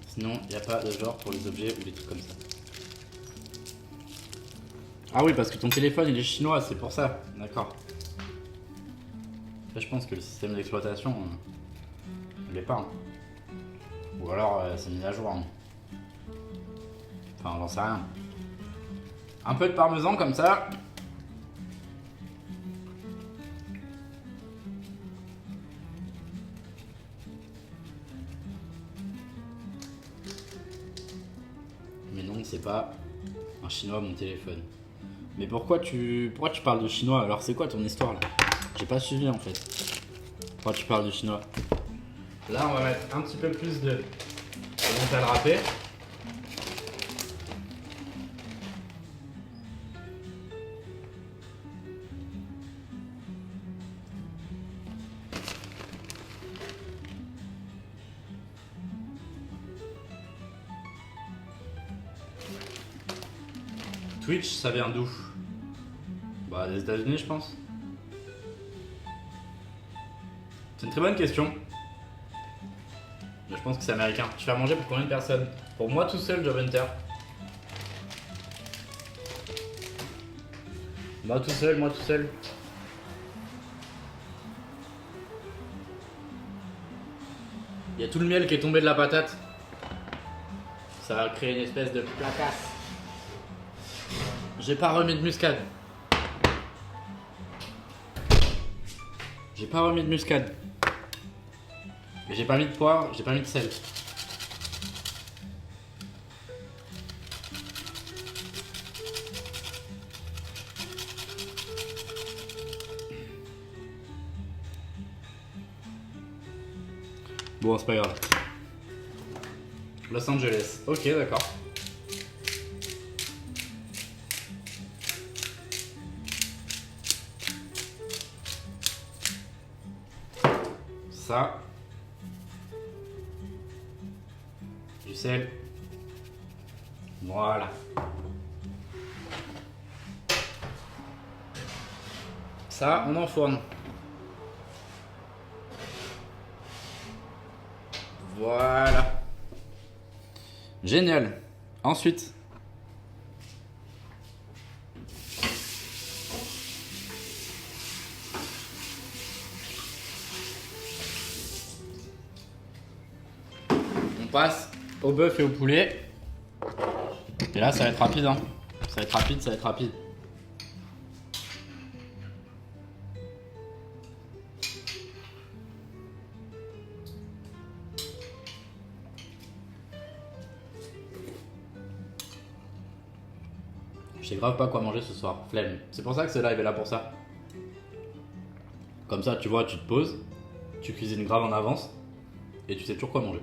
Sinon, il n'y a pas de genre pour les objets ou des trucs comme ça. Ah oui, parce que ton téléphone il est chinois, c'est pour ça. D'accord. Là, je pense que le système d'exploitation, il l'est pas. Hein. Ou alors, c'est mis à jour. Hein. Enfin, j'en sais rien. Un peu de parmesan comme ça. Mais non, c'est pas un chinois mon téléphone. Mais pourquoi tu parles de chinois? Alors c'est quoi ton histoire là? J'ai pas suivi en fait. Pourquoi tu parles de chinois? Là on va mettre un petit peu plus de mental râpé. Twitch, ça vient d'où? Bah, des États-Unis, je pense. C'est une très bonne question. Mais je pense que c'est américain. Tu fais à manger pour combien de personnes? Pour moi tout seul, Job Hunter. Moi tout seul. Il y a tout le miel qui est tombé de la patate. Ça a créé une espèce de placasse. J'ai pas remis de muscade. Et j'ai pas mis de poivre, j'ai pas mis de sel. Bon, c'est pas grave. Los Angeles. Ok, d'accord. Ça. Du sel. Voilà. Ça, on enfourne. Voilà. Génial. Ensuite. On passe au bœuf et au poulet. Et là, ça va être rapide. Hein. Ça va être rapide. Je sais grave pas quoi manger ce soir. Flemme. C'est pour ça que ce live est là pour ça. Comme ça, tu vois, tu te poses, tu cuisines grave en avance et tu sais toujours quoi manger.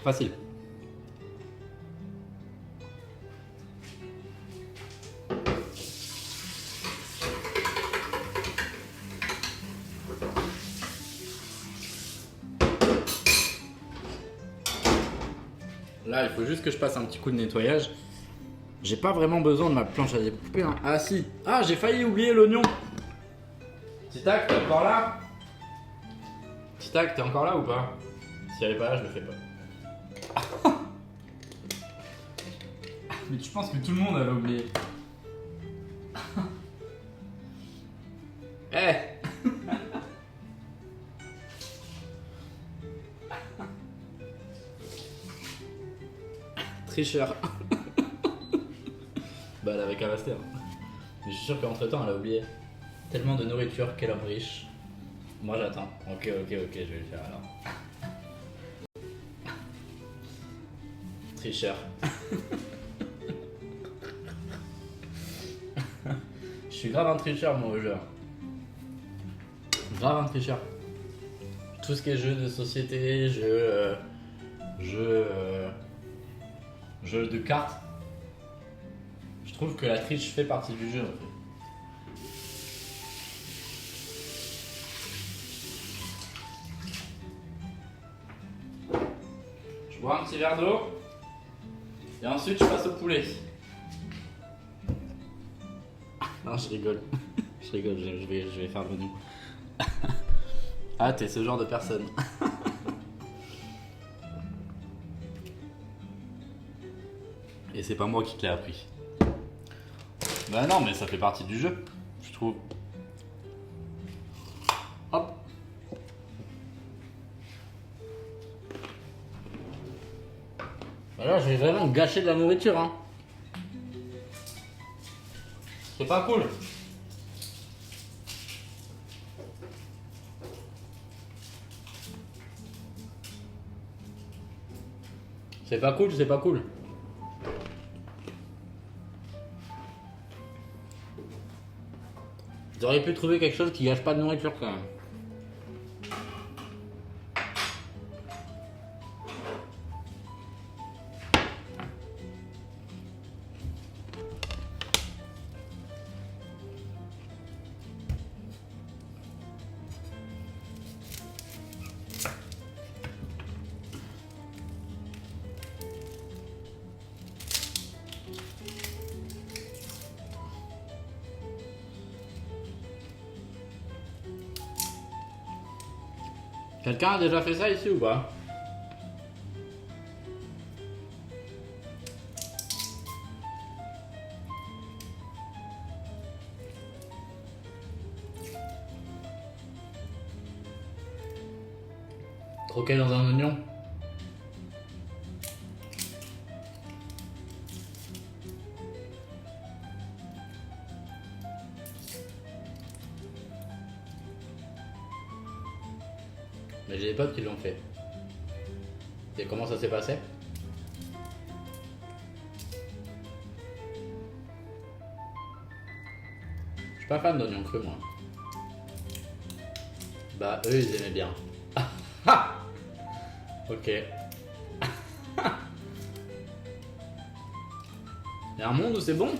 Facile. Là, il faut juste que je passe un petit coup de nettoyage J'ai pas vraiment besoin de ma planche à découper. Hein. Ah si. Ah, j'ai failli oublier l'oignon. Titac, t'es encore là? Titac, t'es encore là ou pas? Si elle est pas là, je le fais pas. Mais tu penses que tout le monde avait oublié? Eh Tricheur. Bah elle avait qu'à rester. Hein. Mais je suis sûr qu'entre temps elle a oublié. Tellement de nourriture, quel homme riche. Moi j'attends. Ok, je vais le faire alors. Tricheur. Je suis grave un tricheur moi au jeu. Grave un tricheur. Tout ce qui est jeu de société, jeu de cartes. Je trouve que la triche fait partie du jeu en fait. Je bois un petit verre d'eau et ensuite je passe au poulet. Non, je rigole. Je rigole, je vais faire le nous. Ah, t'es ce genre de personne. Et c'est pas moi qui te l'ai appris. Bah non, mais ça fait partie du jeu, je trouve. Hop. Alors, j'ai vraiment gâché de la nourriture, hein. C'est pas cool. C'est pas cool, c'est pas cool. J'aurais pu trouver quelque chose qui gâche pas de nourriture quand même. Quelqu'un a déjà fait ça ici ou pas? Croquer dans un oignon? Mais j'ai des potes qui l'ont fait. Et comment ça s'est passé? Je suis pas fan d'oignons crus moi. Bah eux ils aimaient bien. Ok. Y'a un monde où c'est bon?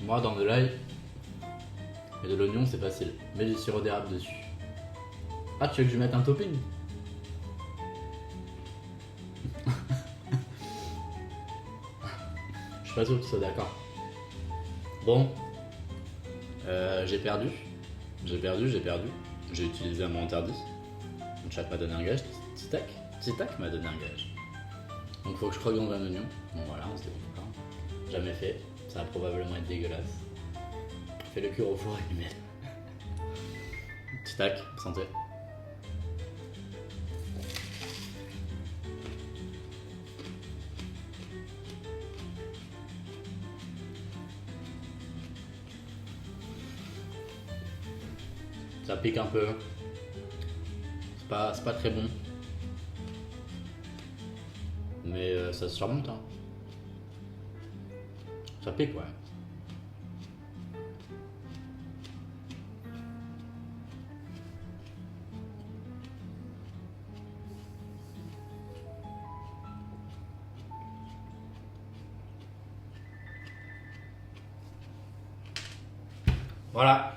Moi dans de l'ail et de l'oignon c'est facile. Mets du sirop d'érable dessus. Ah tu veux que je mette un topping? Je suis pas sûr que tu sois d'accord. Bon. J'ai perdu. J'ai utilisé un mot interdit. Le chat m'a donné un gage. Titac m'a donné un gage. Donc faut que je croque dans un oignon. Bon voilà, on se débrouille pas. Jamais fait. Ça va probablement être dégueulasse. Fais le cure au four et du miel. Titac, santé. Ça pique un peu. C'est pas très bon. Mais ça se surmonte. Hein. Ça pique, ouais. Voilà.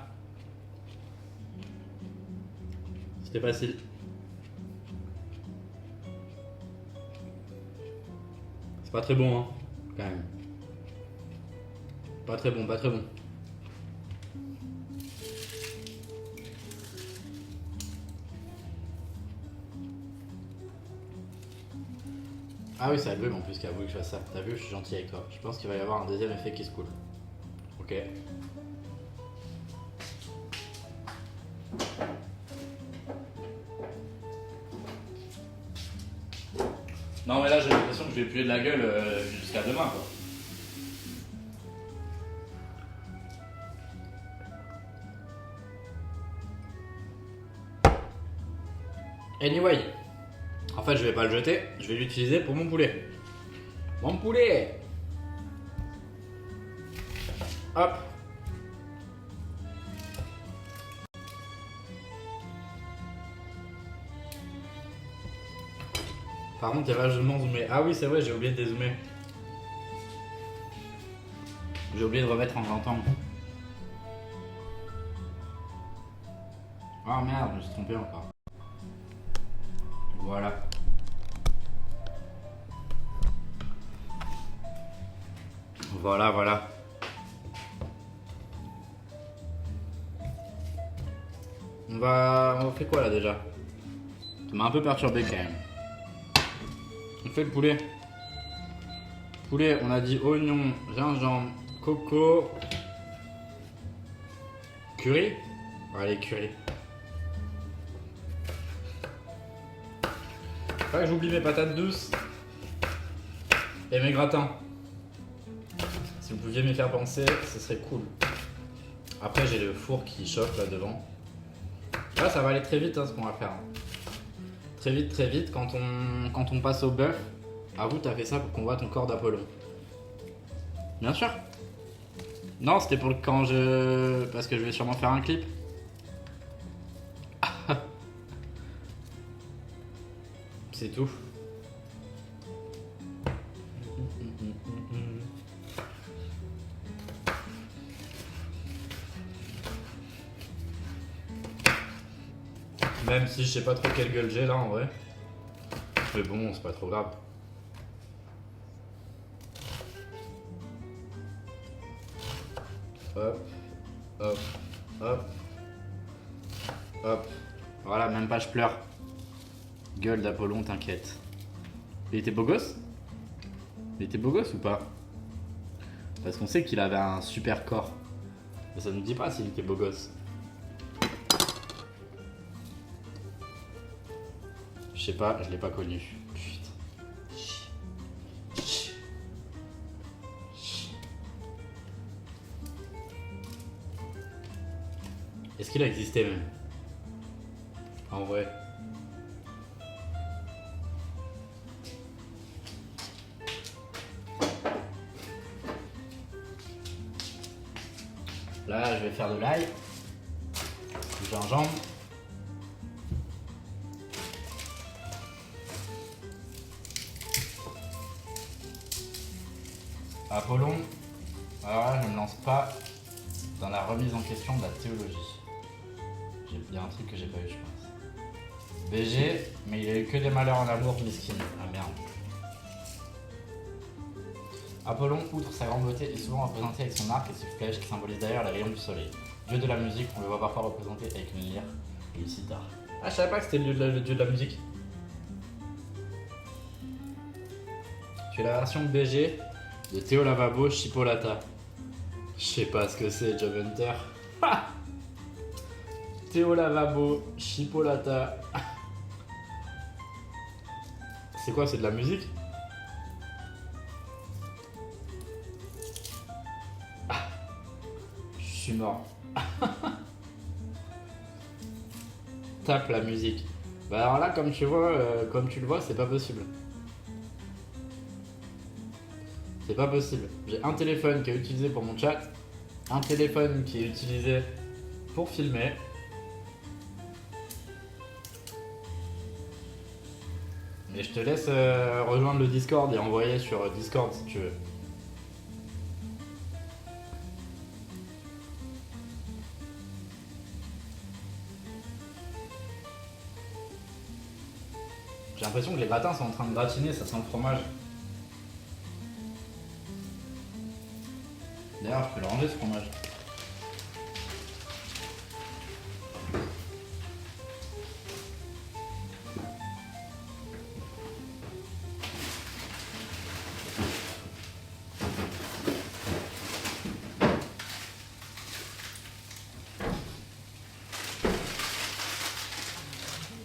C'était facile. C'est pas très bon, hein, quand même. Pas très bon, pas très bon. Ah oui, c'est Albume en plus qui a voulu que je fasse ça. T'as vu, je suis gentil avec toi. Je pense qu'il va y avoir un deuxième effet qui se coule. Ok. Non mais là j'ai l'impression que je vais puer de la gueule jusqu'à demain quoi. Anyway, en fait je vais pas le jeter, je vais l'utiliser pour mon poulet. Mon poulet. Hop. Par contre, t'es vachement zoomé. Ah oui, c'est vrai, j'ai oublié de dézoomer. J'ai oublié de remettre en grand angle. Oh merde, je me suis trompé encore. Voilà. Voilà, voilà. On fait quoi là déjà? Ça m'a un peu perturbé quand même. On fait le poulet. Poulet, on a dit oignon, gingembre, coco, curry. Allez, curry. Pas que j'oublie mes patates douces et mes gratins. Si vous pouviez m'y faire penser, ce serait cool. Après, j'ai le four qui chauffe là devant. Là, ça va aller très vite hein, ce qu'on va faire. Très vite, quand on passe au bœuf. Avoue, t'as fait ça pour qu'on voit ton corps d'Apollon. Bien sûr. Non, c'était pour parce que je vais sûrement faire un clip. C'est tout. Même si je sais pas trop quelle gueule j'ai là en vrai. Mais bon, c'est pas trop grave. Hop, hop, hop, hop. Voilà, même pas je pleure. Gueule d'Apollon, t'inquiète. Il était beau gosse? Il était beau gosse ou pas? Parce qu'on sait qu'il avait un super corps. Mais ça ne nous dit pas s'il était beau gosse. Je sais pas, je l'ai pas connu. Putain. Est-ce qu'il a existé même? En vrai. Là, je vais faire de l'ail, du gingembre. Apollon, alors là, je ne me lance pas dans la remise en question de la théologie. Il y a un truc que j'ai pas eu, je pense. BG, mais il a eu que des malheurs en amour, miskin. Ah merde. Apollon, outre sa grande beauté, est souvent représenté avec son arc et ses flèches qui symbolisent d'ailleurs les rayons du soleil. Dieu de la musique, on le voit parfois représenté avec une lyre et une sitar. Ah, je savais pas que c'était le dieu de la musique. Tu es la version BG de Théo Lavabo Chipolata. Je sais pas ce que c'est, Job Hunter. Théo Lavabo Chipolata. C'est quoi, c'est de la musique? Je suis mort. Tape la musique. Bah alors là, comme tu le vois, c'est pas possible. C'est pas possible. J'ai un téléphone qui est utilisé pour mon chat, un téléphone qui est utilisé pour filmer. Et je te laisse rejoindre le Discord et envoyer sur Discord si tu veux. J'ai l'impression que les gratins sont en train de gratiner, ça sent le fromage. D'ailleurs, je peux le ranger ce fromage.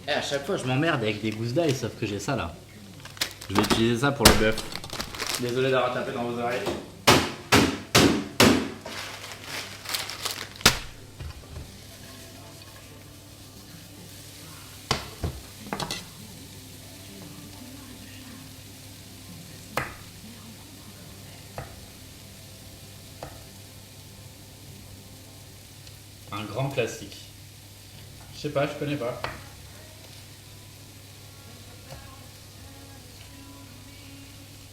Et à chaque fois, je m'emmerde avec des gousses d'ail, sauf que j'ai ça là. Je vais utiliser ça pour le bœuf. Désolé d'avoir tapé dans vos oreilles. Un grand classique. Je sais pas, je connais pas.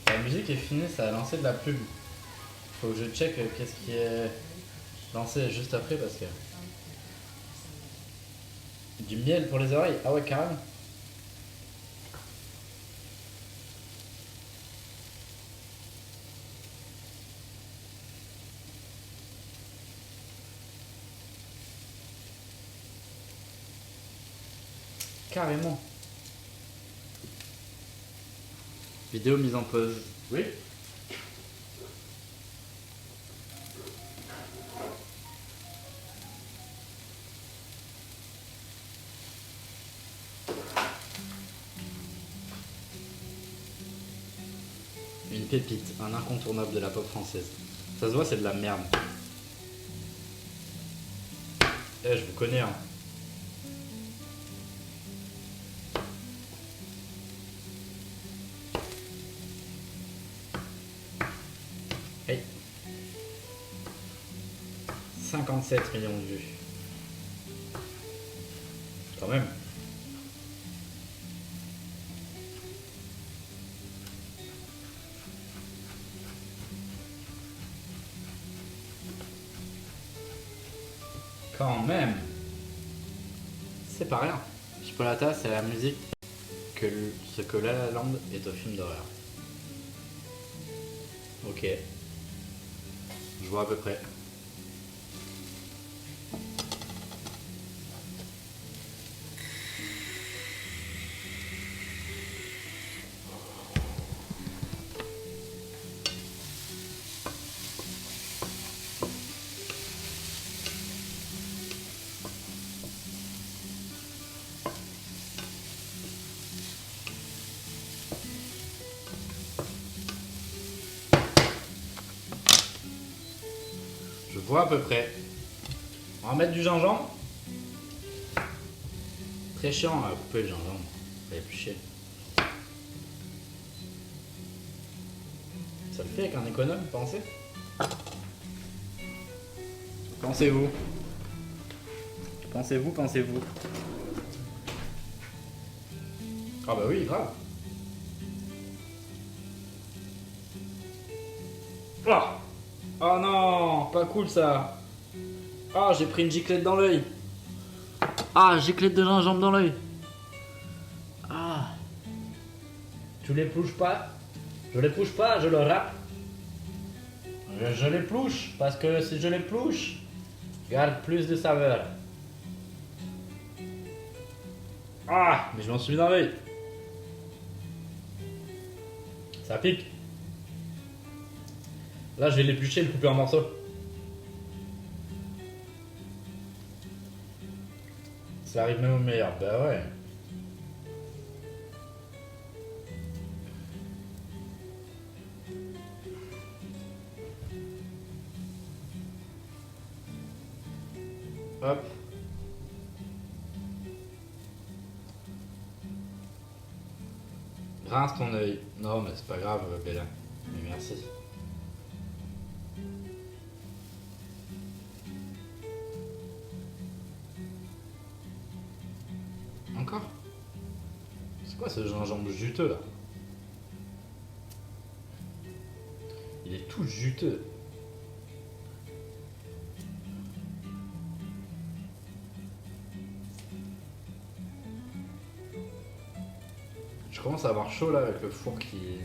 La musique est finie, ça a lancé de la pub. Faut que je check qu'est-ce qui est lancé juste après parce que. Du miel pour les oreilles? Ah ouais, carrément. Carrément. Vidéo mise en pause. Oui. Une pépite, un incontournable de la pop française. Ça se voit, c'est de la merde. Eh, je vous connais, hein. Hey. 57 millions de vues. Quand même. Quand même. C'est pas rien. Chipolata, c'est la musique que ce que La La Land est au film d'horreur. Ok. Je vois à peu près. Je vois à peu près. On va mettre du gingembre. Très chiant à couper le gingembre. Ça fait plus chier. Ça le fait avec un économe, pensez? Pensez-vous? Pensez-vous, pensez-vous? Ah bah oui, grave. Ah, oh non, pas cool ça. Ah, j'ai pris une giclette dans l'œil. Ah, giclette de gingembre dans l'œil. Ah. Tu l'épluches pas? Je l'épluche pas, je le râpe. Je l'épluche, parce que si je l'épluche, je garde plus de saveur. Ah, mais je m'en suis mis dans l'œil. Ça pique. Là, je vais l'éplucher et le couper en morceaux. Ça arrive même au meilleur. Bah ouais. Hop. Rince ton œil. Non, mais c'est pas grave, Bella. Mais merci. Encore? C'est quoi ce gingembre juteux là? Il est tout juteux. Je commence à avoir chaud là avec le four qui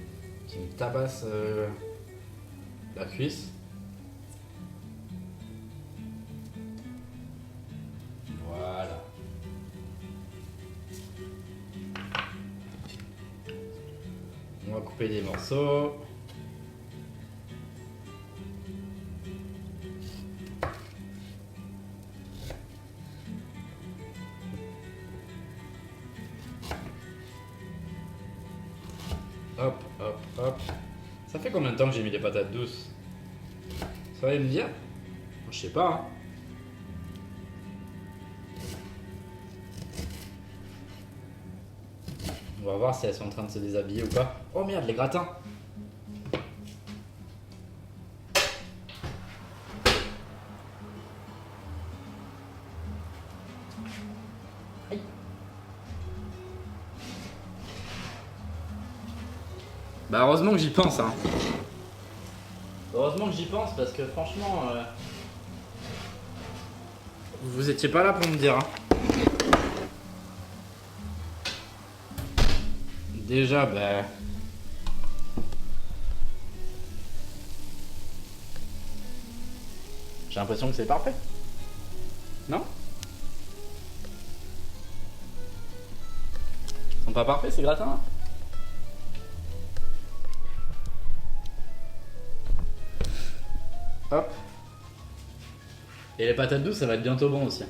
me tabasse la cuisse. Voilà. On va couper des morceaux. Hop, hop, hop. Ça fait combien de temps que j'ai mis des patates douces? Ça va me dire? Je sais pas. Hein. On va voir si elles sont en train de se déshabiller ou pas. Oh merde, les gratins! Aïe. Bah heureusement que j'y pense hein. Heureusement que j'y pense parce que franchement vous étiez pas là pour me dire hein. Déjà bah j'ai l'impression que c'est parfait. Non? Ils sont pas parfaits ces gratins là? Hop. Et les patates douces, ça va être bientôt bon aussi.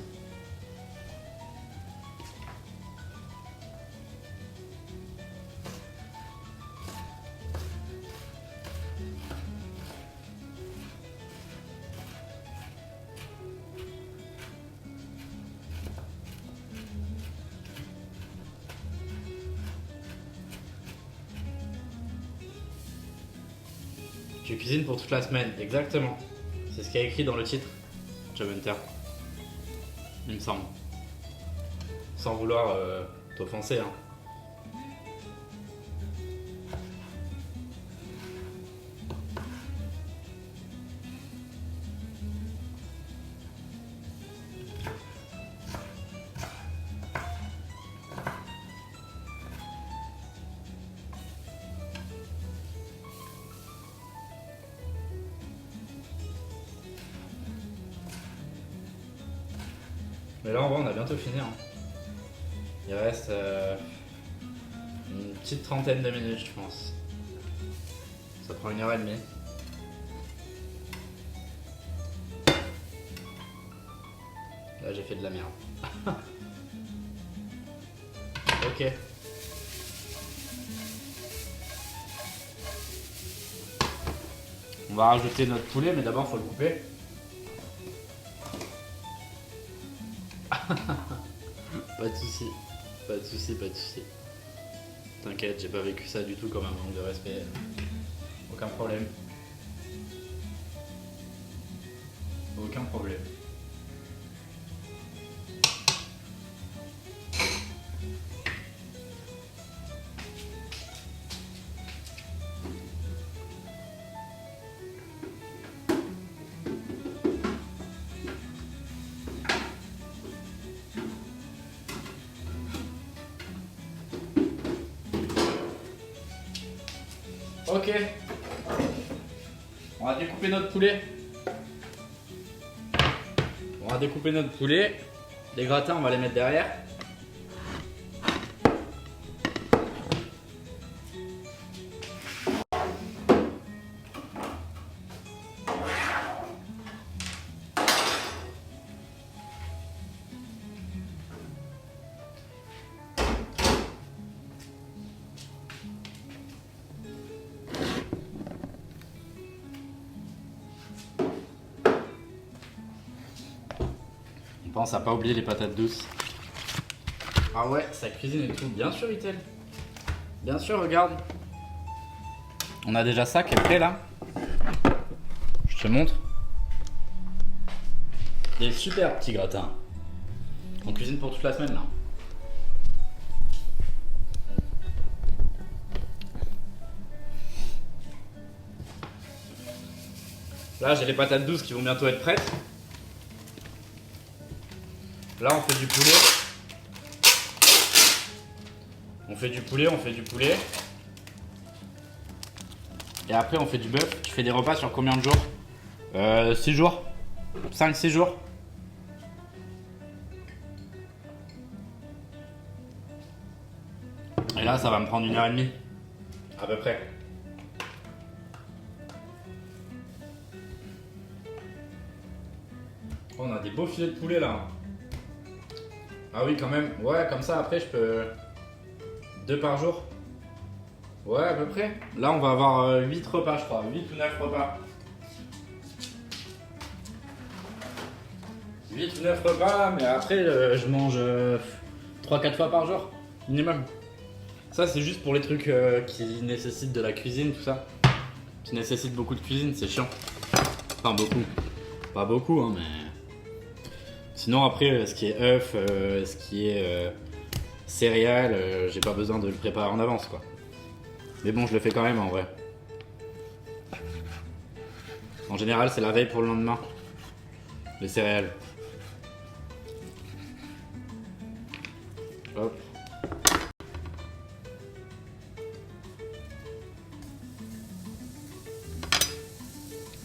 Tu cuisines pour toute la semaine, exactement. C'est ce qu'il y a écrit dans le titre, Job Hunter. Il me semble. Sans vouloir t'offenser. Hein. Mais là en vrai on a bientôt fini. Hein. Il reste une petite trentaine de minutes je pense. Ça prend 1h30. Là j'ai fait de la merde. Ok. On va rajouter notre poulet mais d'abord faut le couper. Pas de soucis, pas de soucis, pas de soucis. T'inquiète, j'ai pas vécu ça du tout comme un manque de respect. Aucun problème. Aucun problème. Ok. On va découper notre poulet. On va découper notre poulet. Les gratins, on va les mettre derrière. Pense à pas oublier les patates douces. Ah ouais, ça cuisine et tout. Bien sûr, Itel. Bien sûr, regarde. On a déjà ça qui est prêt là. Je te montre. Des super petits gratins. On cuisine pour toute la semaine là. Là, j'ai les patates douces qui vont bientôt être prêtes. Là, on fait du poulet. On fait du poulet, on fait du poulet. Et après on fait du bœuf. Tu fais des repas sur combien de jours? 6 jours. 5-6 jours. Et là ça va me prendre 1h30. À peu près. Oh, on a des beaux filets de poulet là. Ah oui quand même. Ouais, comme ça après je peux... 2 par jour. Ouais, à peu près. Là, on va avoir 8 repas, je crois. 8 ou 9 repas. 8 ou 9 repas, mais après, je mange 3-4 fois par jour, minimum. Ça, c'est juste pour les trucs qui nécessitent de la cuisine, tout ça. Qui nécessitent beaucoup de cuisine, c'est chiant. Enfin, beaucoup. Pas beaucoup, hein, mais... Sinon, après, ce qui est œufs, ce qui est céréales, j'ai pas besoin de le préparer en avance, quoi. Mais bon, je le fais quand même en vrai. En général, c'est la veille pour le lendemain. Les céréales. Hop.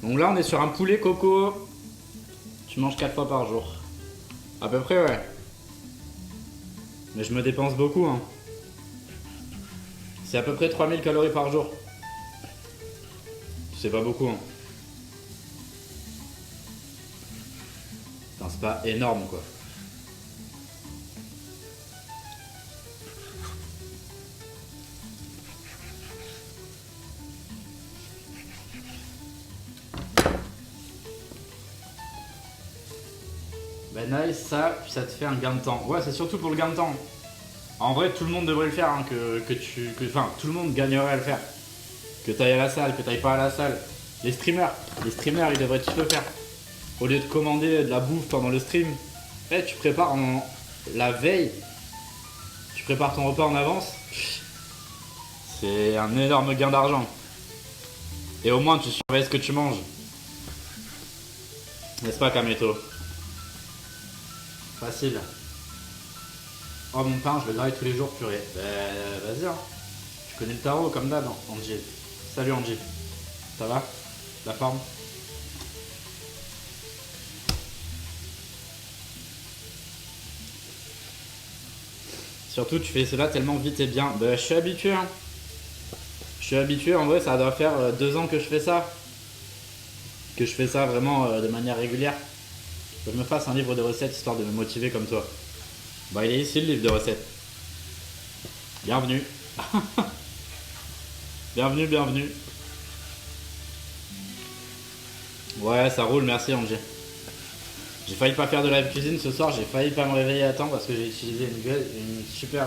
Donc là, on est sur un poulet coco. Tu manges 4 fois par jour. À peu près, ouais. Mais je me dépense beaucoup, hein. C'est à peu près 3000 calories par jour. C'est pas beaucoup, hein. Enfin, c'est pas énorme, quoi. Ben nice, ça te fait un gain de temps. Ouais, c'est surtout pour le gain de temps. En vrai, tout le monde devrait le faire, hein, enfin, tout le monde gagnerait à le faire. Que t'ailles à la salle, que t'ailles pas à la salle. Les streamers, ils devraient tous le faire. Au lieu de commander de la bouffe pendant le stream, tu prépares la veille, tu prépares ton repas en avance. C'est un énorme gain d'argent. Et au moins, tu surveilles ce que tu manges. N'est-ce pas, Kameto? Facile. Oh, mon pain, je vais le laver tous les jours, purée. Vas-y, hein. Tu connais le tarot comme d'hab, Angie. Salut, Angie. Ça va? La forme? Surtout, tu fais cela tellement vite et bien. Bah, je suis habitué, hein. Je suis habitué, en vrai, ça doit faire 2 ans que je fais ça. Que je fais ça vraiment de manière régulière. Que je me fasse un livre de recettes histoire de me motiver comme toi. Bah, il est ici le livre de recettes. Bienvenue. Bienvenue, bienvenue. Ouais, ça roule, merci Angie. J'ai failli pas faire de live cuisine ce soir, j'ai failli pas me réveiller à temps parce que j'ai utilisé une super...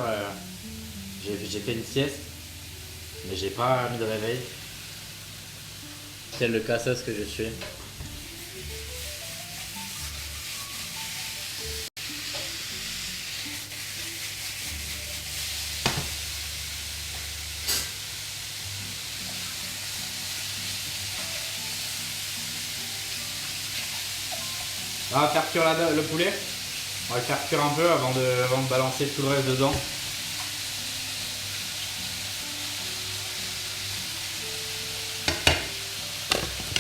j'ai fait une sieste, mais j'ai pas mis de réveil. C'est le cassos que je suis. On va faire cuire le poulet. On va le faire cuire un peu avant de balancer tout le reste dedans.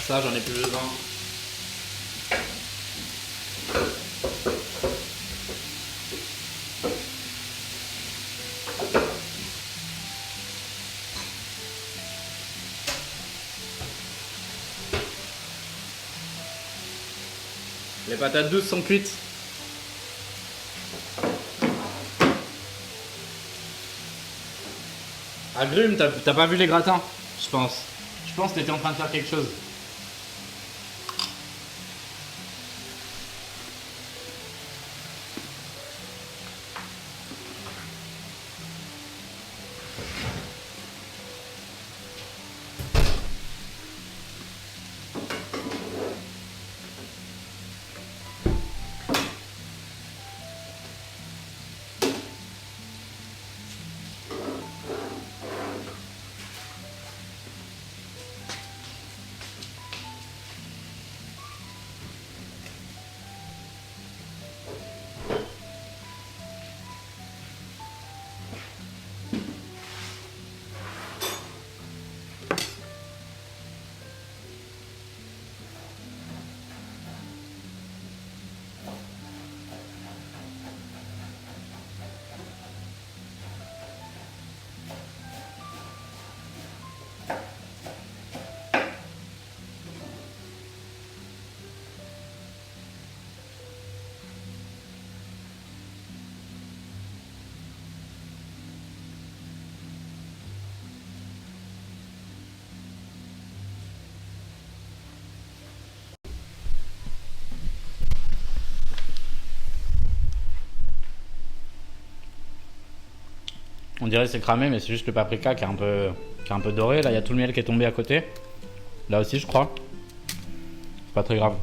Ça, j'en ai plus besoin. Les patates douces sont cuites. Agrumes, t'as pas vu les gratins, je pense. Je pense que t'étais en train de faire quelque chose. On dirait que c'est cramé, mais c'est juste le paprika qui est un peu doré. Là, il y a tout le miel qui est tombé à côté. Là aussi, je crois. C'est pas très grave.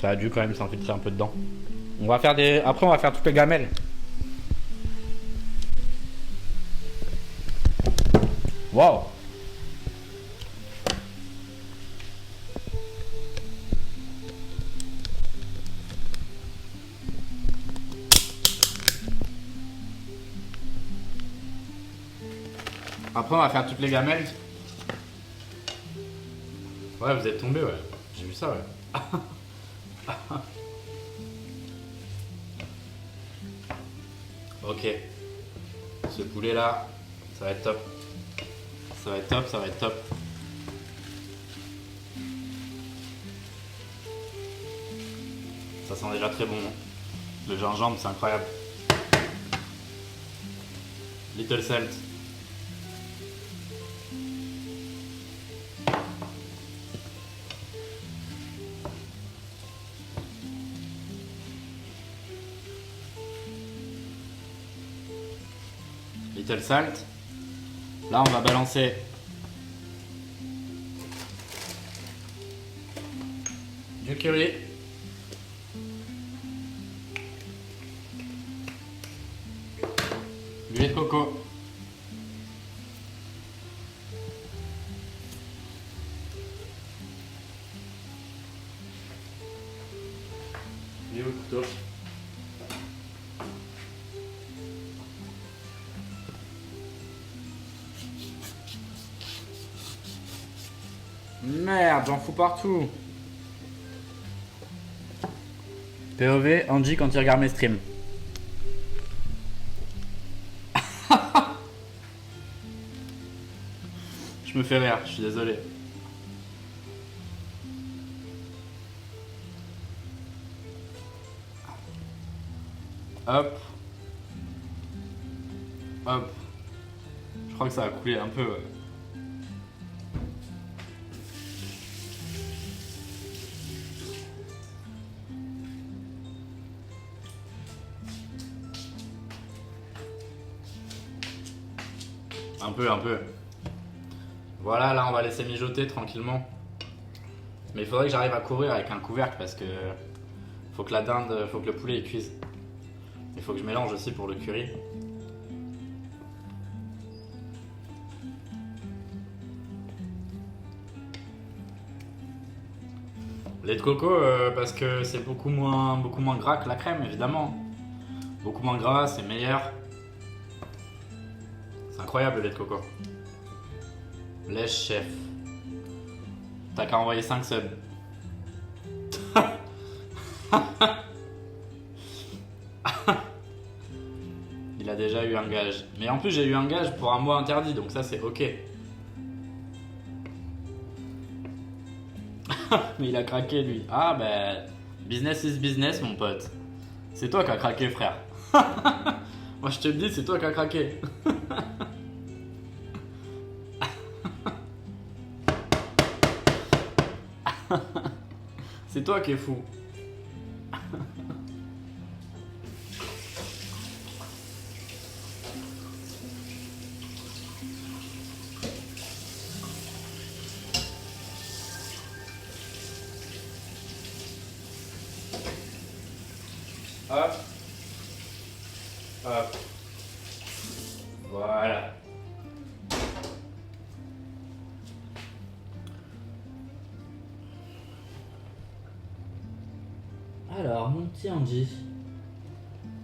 Ça a dû quand même s'infiltrer un peu dedans. On va faire des... Après, on va faire toutes les gamelles. Wow! Après, on va faire toutes les gamelles. Ouais, vous êtes tombé, ouais. J'ai vu ça, ouais. Ok. Ce poulet là, ça va être top. Ça va être top, ça va être top. Ça sent déjà très bon. Le gingembre, c'est incroyable. Little salt. Little salt. Là, on va balancer du curry. Du lait de coco. Il est où le couteau? Merde, j'en fous partout. POV, Angie quand il regarde mes streams. Je me fais rire, je suis désolé. Hop. Hop. Je crois que ça a coulé un peu. Ouais. Un peu, un peu. Voilà, là on va laisser mijoter tranquillement. Mais il faudrait que j'arrive à couvrir avec un couvercle parce que faut que la dinde, faut que le poulet il cuise. Il faut que je mélange aussi pour le curry. Lait de coco parce que c'est beaucoup moins gras que la crème évidemment. Beaucoup moins gras, c'est meilleur. C'est incroyable le lait de coco. Lèche chef. T'as qu'à envoyer 5 subs. Il a déjà eu un gage. Mais en plus j'ai eu un gage pour un mois interdit, donc ça c'est ok. Mais il a craqué lui. Ah ben, business is business mon pote. C'est toi qui as craqué frère. Moi je te le dis, c'est toi qui as craqué. C'est toi qui es fou. Hop. Hop. Voilà. Alors, mon petit Andy.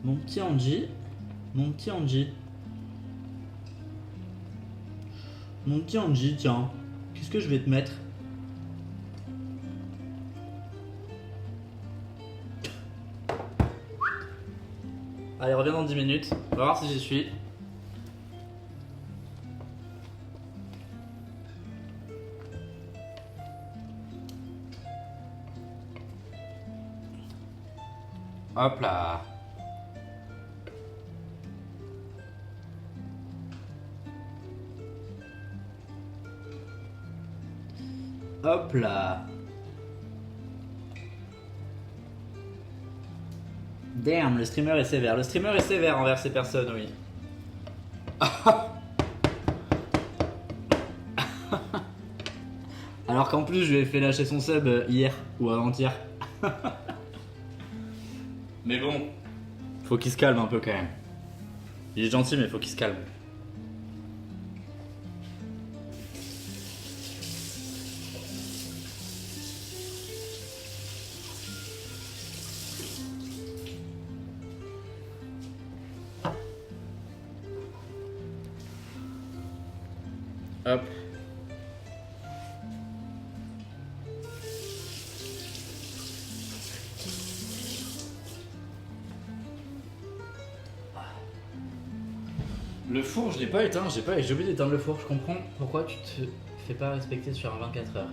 Mon petit Andy. Mon petit Andy. Mon petit Andy, tiens. Qu'est-ce que je vais te mettre? Allez, reviens dans 10 minutes. On va voir si j'y suis. Hop là. Hop là. Damn, le streamer est sévère. Le streamer est sévère envers ces personnes, oui. Alors qu'en plus, je lui ai fait lâcher son sub hier ou avant-hier. Mais bon, faut qu'il se calme un peu quand même. Il est gentil, mais faut qu'il se calme. Hop. Le four, je l'ai pas éteint, j'ai oublié d'éteindre le four, je comprends pourquoi tu te fais pas respecter sur un 24 heures.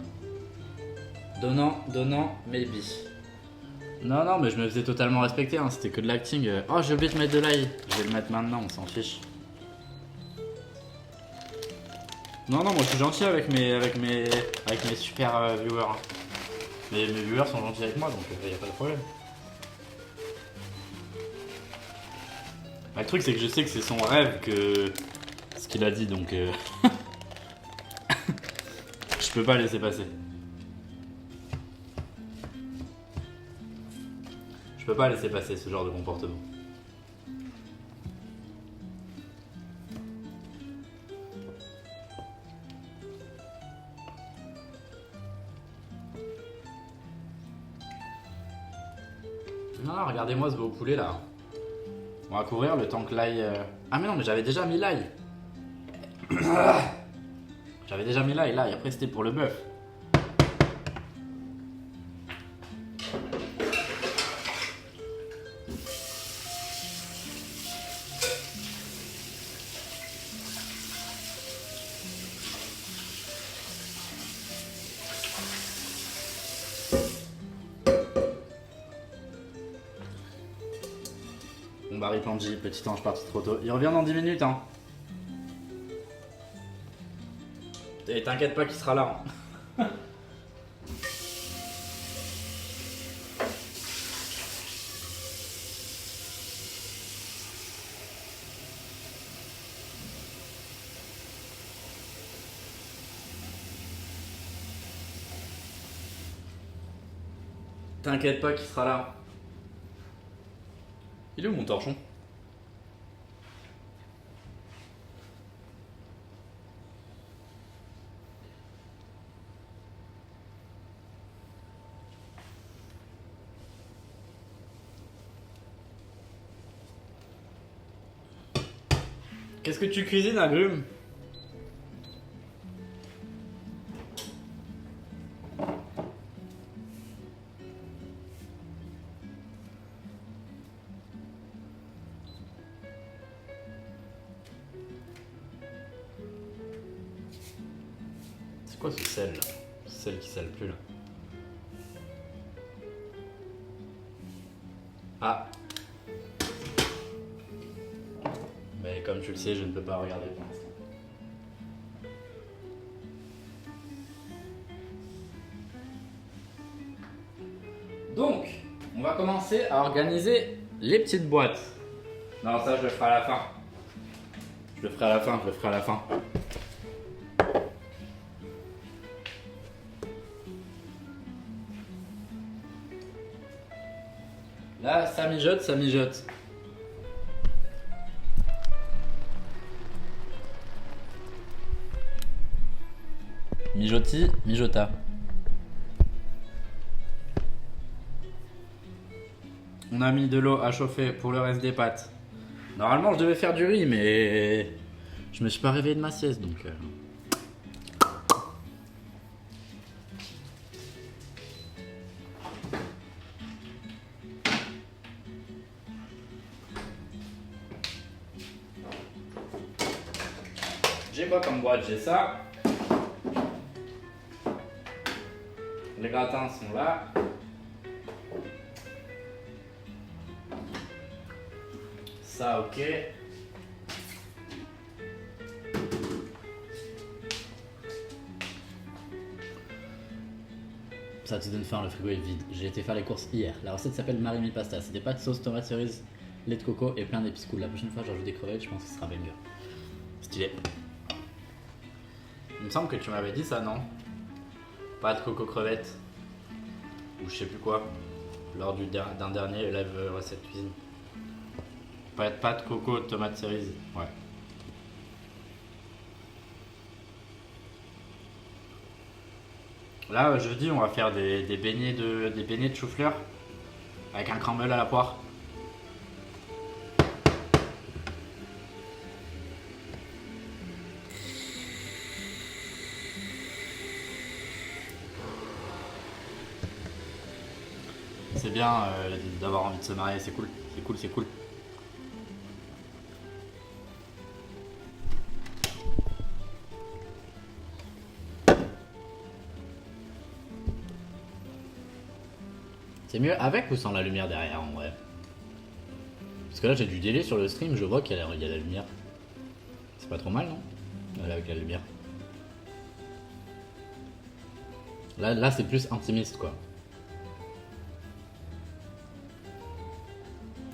Donnant, maybe. Non, mais je me faisais totalement respecter, hein, c'était que de l'acting. Oh, j'ai oublié de mettre de l'ail, je vais le mettre maintenant, on s'en fiche. Non, moi je suis gentil avec mes super viewers. Hein. Mes viewers sont gentils avec moi, donc y a pas de problème. Le truc c'est que je sais que c'est son rêve que ce qu'il a dit, donc je peux pas laisser passer. Je peux pas laisser passer ce genre de comportement. Non, regardez-moi ce beau poulet là. On va couvrir le temps que l'ail... Ah mais non, mais j'avais déjà mis l'ail. J'avais déjà mis l'ail là, et après c'était pour le bœuf. Bon bah Riplanji, petit ange parti trop tôt. Il revient dans 10 minutes hein. Et t'inquiète pas qu'il sera là. Hein. T'inquiète pas qu'il sera là. Il est où mon torchon? Qu'est-ce que tu cuisines, agrumes? C'est quoi ce sel là? Ce sel qui sale plus là. Ah. Mais comme tu le sais, je ne peux pas regarder pour l'instant. Donc, on va commencer à organiser les petites boîtes. Non, ça je le ferai à la fin. Je le ferai à la fin. Là, ça mijote. Mijota. On a mis de l'eau à chauffer pour le reste des pâtes. Normalement, je devais faire du riz, mais je me suis pas réveillé de ma sieste, donc... J'ai quoi comme boîte? J'ai ça. Les gratins sont là. Ça, ok. Ça te donne faim, le frigo est vide. J'ai été faire les courses hier. La recette s'appelle Marimi Pasta. C'est des pâtes sauce tomate cerise, lait de coco et plein d'épices cool. La prochaine fois, j'ajoute des crevettes, je pense que ce sera banger. Stylé. Il me semble que tu m'avais dit ça, non? Pas de coco crevette. Ou je sais plus quoi. Lors d'un dernier live recette cuisine. Pâte coco tomate cerise. Ouais. Là jeudi on va faire des beignets de chou-fleur avec un crumble à la poire. C'est bien d'avoir envie de se marier, c'est cool, c'est cool, c'est cool. C'est mieux avec ou sans la lumière derrière en vrai? Parce que là j'ai du délai sur le stream, je vois qu'il y a la lumière. C'est pas trop mal non? Avec la lumière. Là c'est plus intimiste quoi.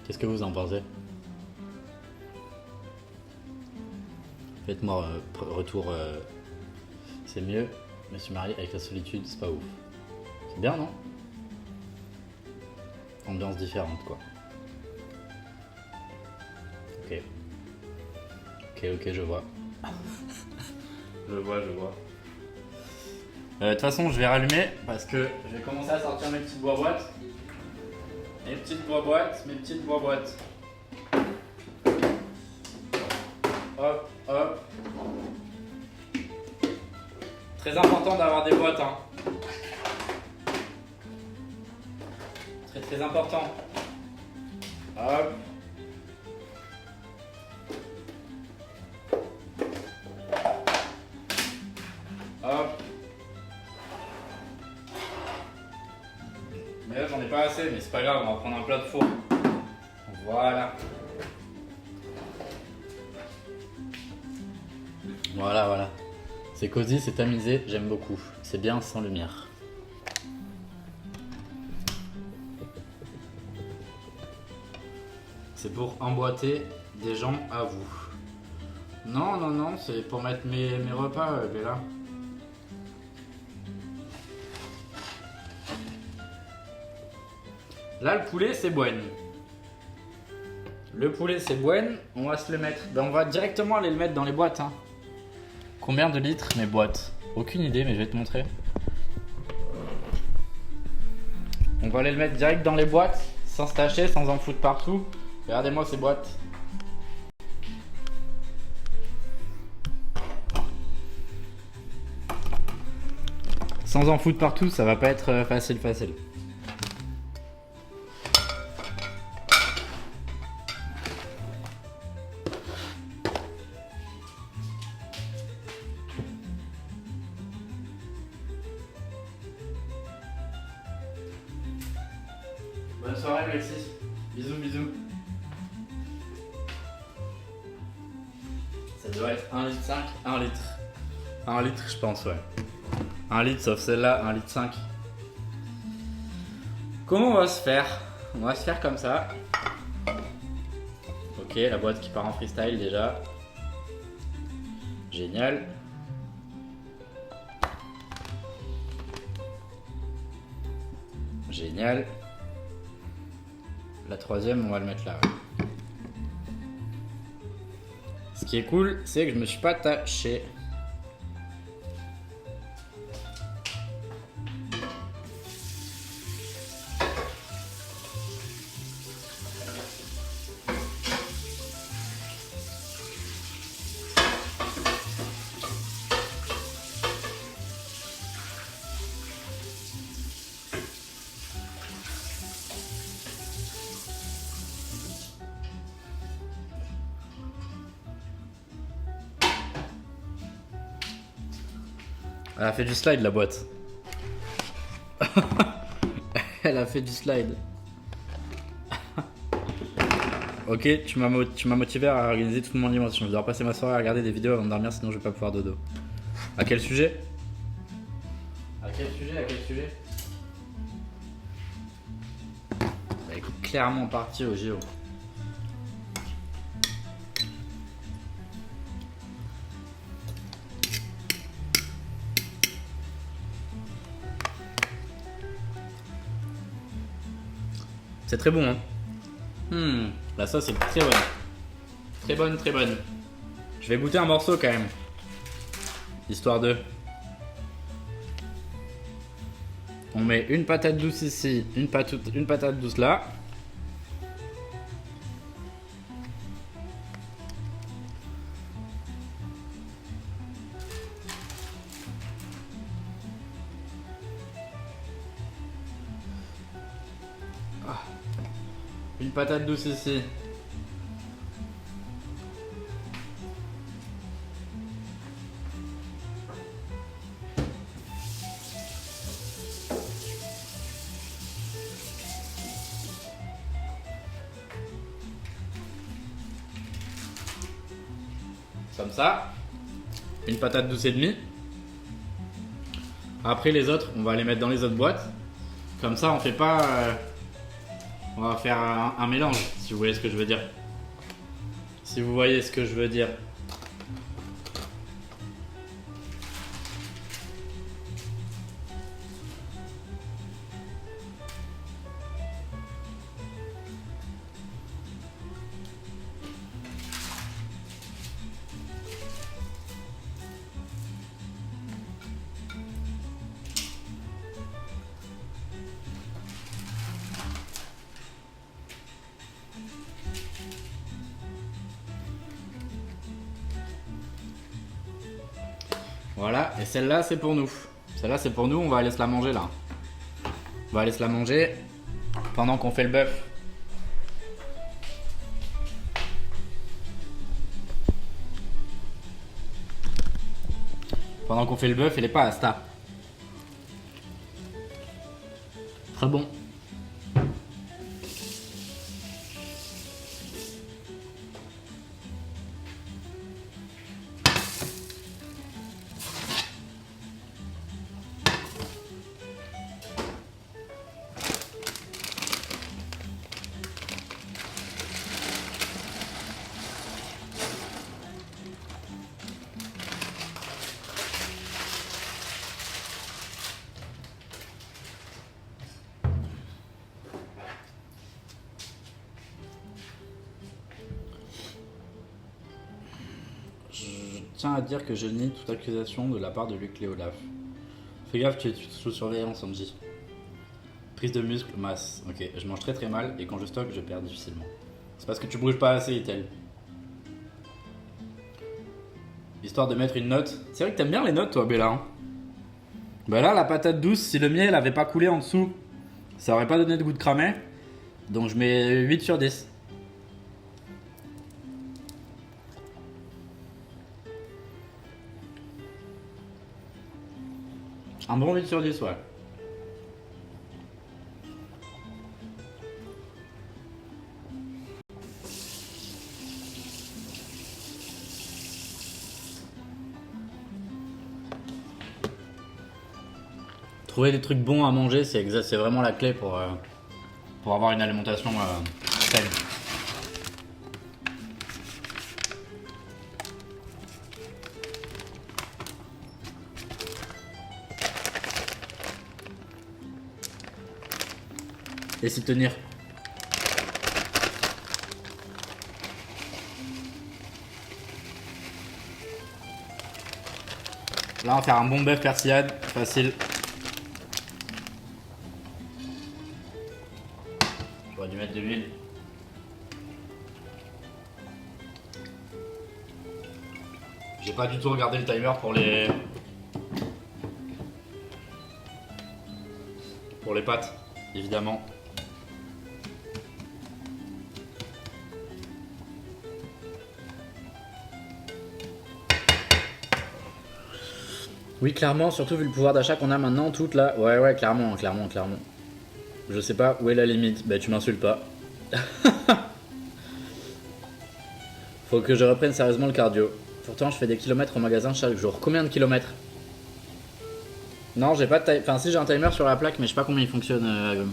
Qu'est-ce que vous en pensez? Faites-moi retour. C'est mieux, me suis marié avec la solitude, c'est pas ouf. C'est bien non? Ambiance différente quoi. Ok. Ok, je vois. je vois. De toute façon, je vais rallumer parce que je vais commencer à sortir mes petites boîtes. Mes petites boîtes. Hop. Très important d'avoir des boîtes, hein. Très important. Hop. Hop. Mais là j'en ai pas assez, mais c'est pas grave, on va prendre un plat de four. Voilà. Voilà. C'est cosy, c'est tamisé, j'aime beaucoup. C'est bien sans lumière. C'est pour emboîter des gens à vous. Non, c'est pour mettre mes repas, Bella. Là, le poulet, c'est bueno. On va se le mettre. On va directement aller le mettre dans les boîtes. Hein. Combien de litres mes boîtes? Aucune idée, mais je vais te montrer. On va aller le mettre direct dans les boîtes, sans se tâcher, sans en foutre partout. Regardez-moi ces boîtes. Sans en foutre partout, ça va pas être facile. Bonne soirée Alexis. Bisous. Ça doit être 1,5 litre. 1 litre. 1 litre je pense ouais. 1 litre sauf celle-là, 1,5 litre. Comment on va se faire? On va se faire comme ça. Ok, la boîte qui part en freestyle déjà. Génial. La troisième, on va le mettre là. Ouais. Ce qui est cool, c'est que je me suis pas taché. Elle a fait du slide la boîte. Elle a fait du slide. Ok, tu m'as motivé à organiser toute mon alimentation. Je dois passer ma soirée à regarder des vidéos avant de dormir, sinon je vais pas pouvoir dodo. À quel sujet? À quel sujet? Bah écoute, clairement parti au JO. C'est très bon, hein. La sauce est très bonne. Très bonne, très bonne. Je vais goûter un morceau quand même. Histoire de... On met une patate douce ici, une patate douce là. Une patate douce ici. Comme ça. Une patate douce et demie. Après les autres, on va les mettre dans les autres boîtes. Comme ça, on fait pas... on va faire un mélange, si vous voyez ce que je veux dire. Si vous voyez ce que je veux dire. Voilà, et celle-là c'est pour nous. Celle-là c'est pour nous, on va aller se la manger là. On va aller se la manger pendant qu'on fait le bœuf. Pendant qu'on fait le bœuf et les pastas. Très bon. Je tiens à dire que je nie toute accusation de la part de Luc Léolaf. Fais gaffe, tu es sous surveillance, Angie. Prise de muscle, masse. Ok, je mange très très mal et quand je stocke, je perds difficilement. C'est parce que tu bouges pas assez, Itel. Histoire de mettre une note. C'est vrai que t'aimes bien les notes, toi, Bella. Hein. Bah là, la patate douce, si le miel avait pas coulé en dessous, ça aurait pas donné de goût de cramé. Donc je mets 8 sur 10. Un bon 8 sur 10, ouais. Trouver des trucs bons à manger, c'est vraiment la clé pour avoir une alimentation saine. Et s'y tenir. Là, on va faire un bon bœuf persillade, facile. J'aurais dû mettre de l'huile. J'ai pas du tout regardé le timer pour les pâtes, évidemment. Oui, clairement, surtout vu le pouvoir d'achat qu'on a maintenant, toute là. Ouais, clairement. Je sais pas où est la limite. Bah, tu m'insultes pas. Faut que je reprenne sérieusement le cardio. Pourtant, je fais des kilomètres au magasin chaque jour. Combien de kilomètres? Non, j'ai pas de timer. Enfin, si, j'ai un timer sur la plaque, mais je sais pas combien il fonctionne.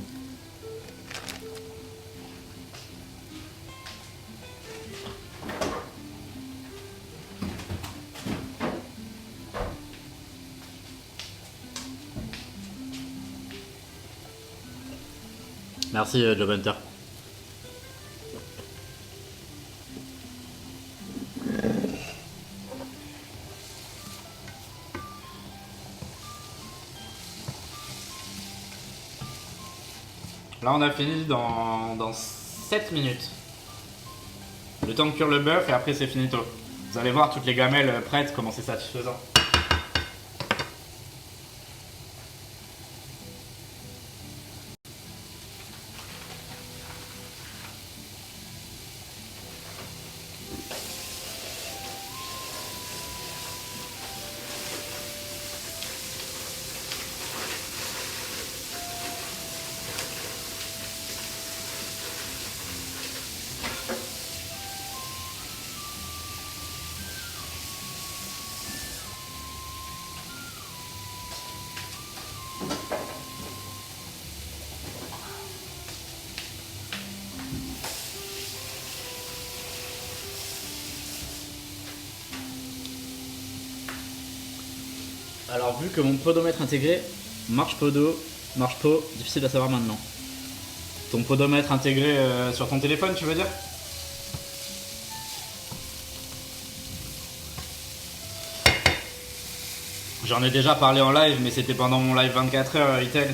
Merci Job Hunter. Là on a fini dans 7 minutes. Le temps de cuire le bœuf et après c'est finito. Vous allez voir toutes les gamelles prêtes, comment c'est satisfaisant. Alors vu que mon podomètre intégré marche podo, marche po, difficile à savoir maintenant. Ton podomètre intégré sur ton téléphone, tu veux dire? J'en ai déjà parlé en live, mais c'était pendant mon live 24 heures Itel.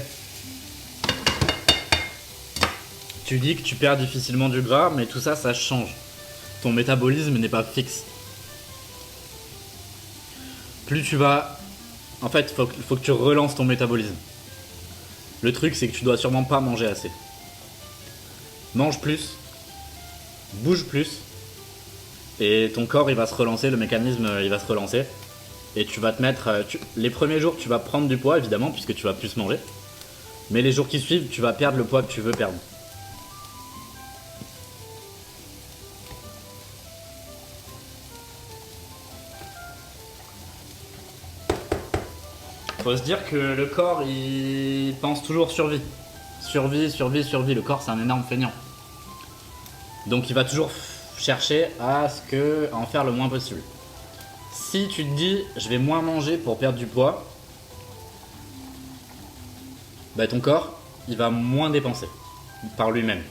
Tu dis que tu perds difficilement du gras, mais tout ça, ça change. Ton métabolisme n'est pas fixe. Plus tu vas... En fait, faut que tu relances ton métabolisme. Le truc, c'est que tu dois sûrement pas manger assez. Mange plus, bouge plus, et ton corps, il va se relancer, le mécanisme, il va se relancer. Et tu vas te mettre... les premiers jours, tu vas prendre du poids, évidemment, puisque tu vas plus manger. Mais les jours qui suivent, tu vas perdre le poids que tu veux perdre. Faut se dire que le corps, il pense toujours survie. Survie, survie, survie. Le corps, c'est un énorme feignant. Donc il va toujours chercher à en faire le moins possible. Si tu te dis, je vais moins manger pour perdre du poids, bah ton corps, il va moins dépenser par lui-même.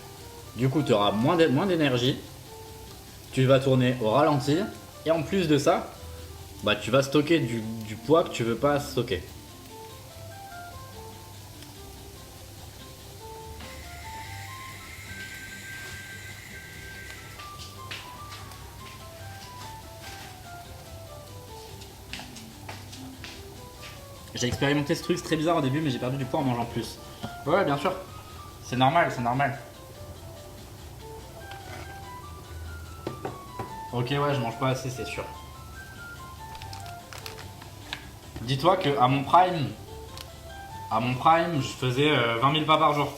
Du coup, tu auras moins d'énergie, tu vas tourner au ralenti, et en plus de ça, bah tu vas stocker du poids que tu veux pas stocker. J'ai expérimenté ce truc, c'est très bizarre au début, mais j'ai perdu du poids en mangeant plus. Ouais, bien sûr. C'est normal, c'est normal. Ok, ouais, je mange pas assez, c'est sûr. Dis-toi qu'à mon prime, je faisais 20 000 pas par jour.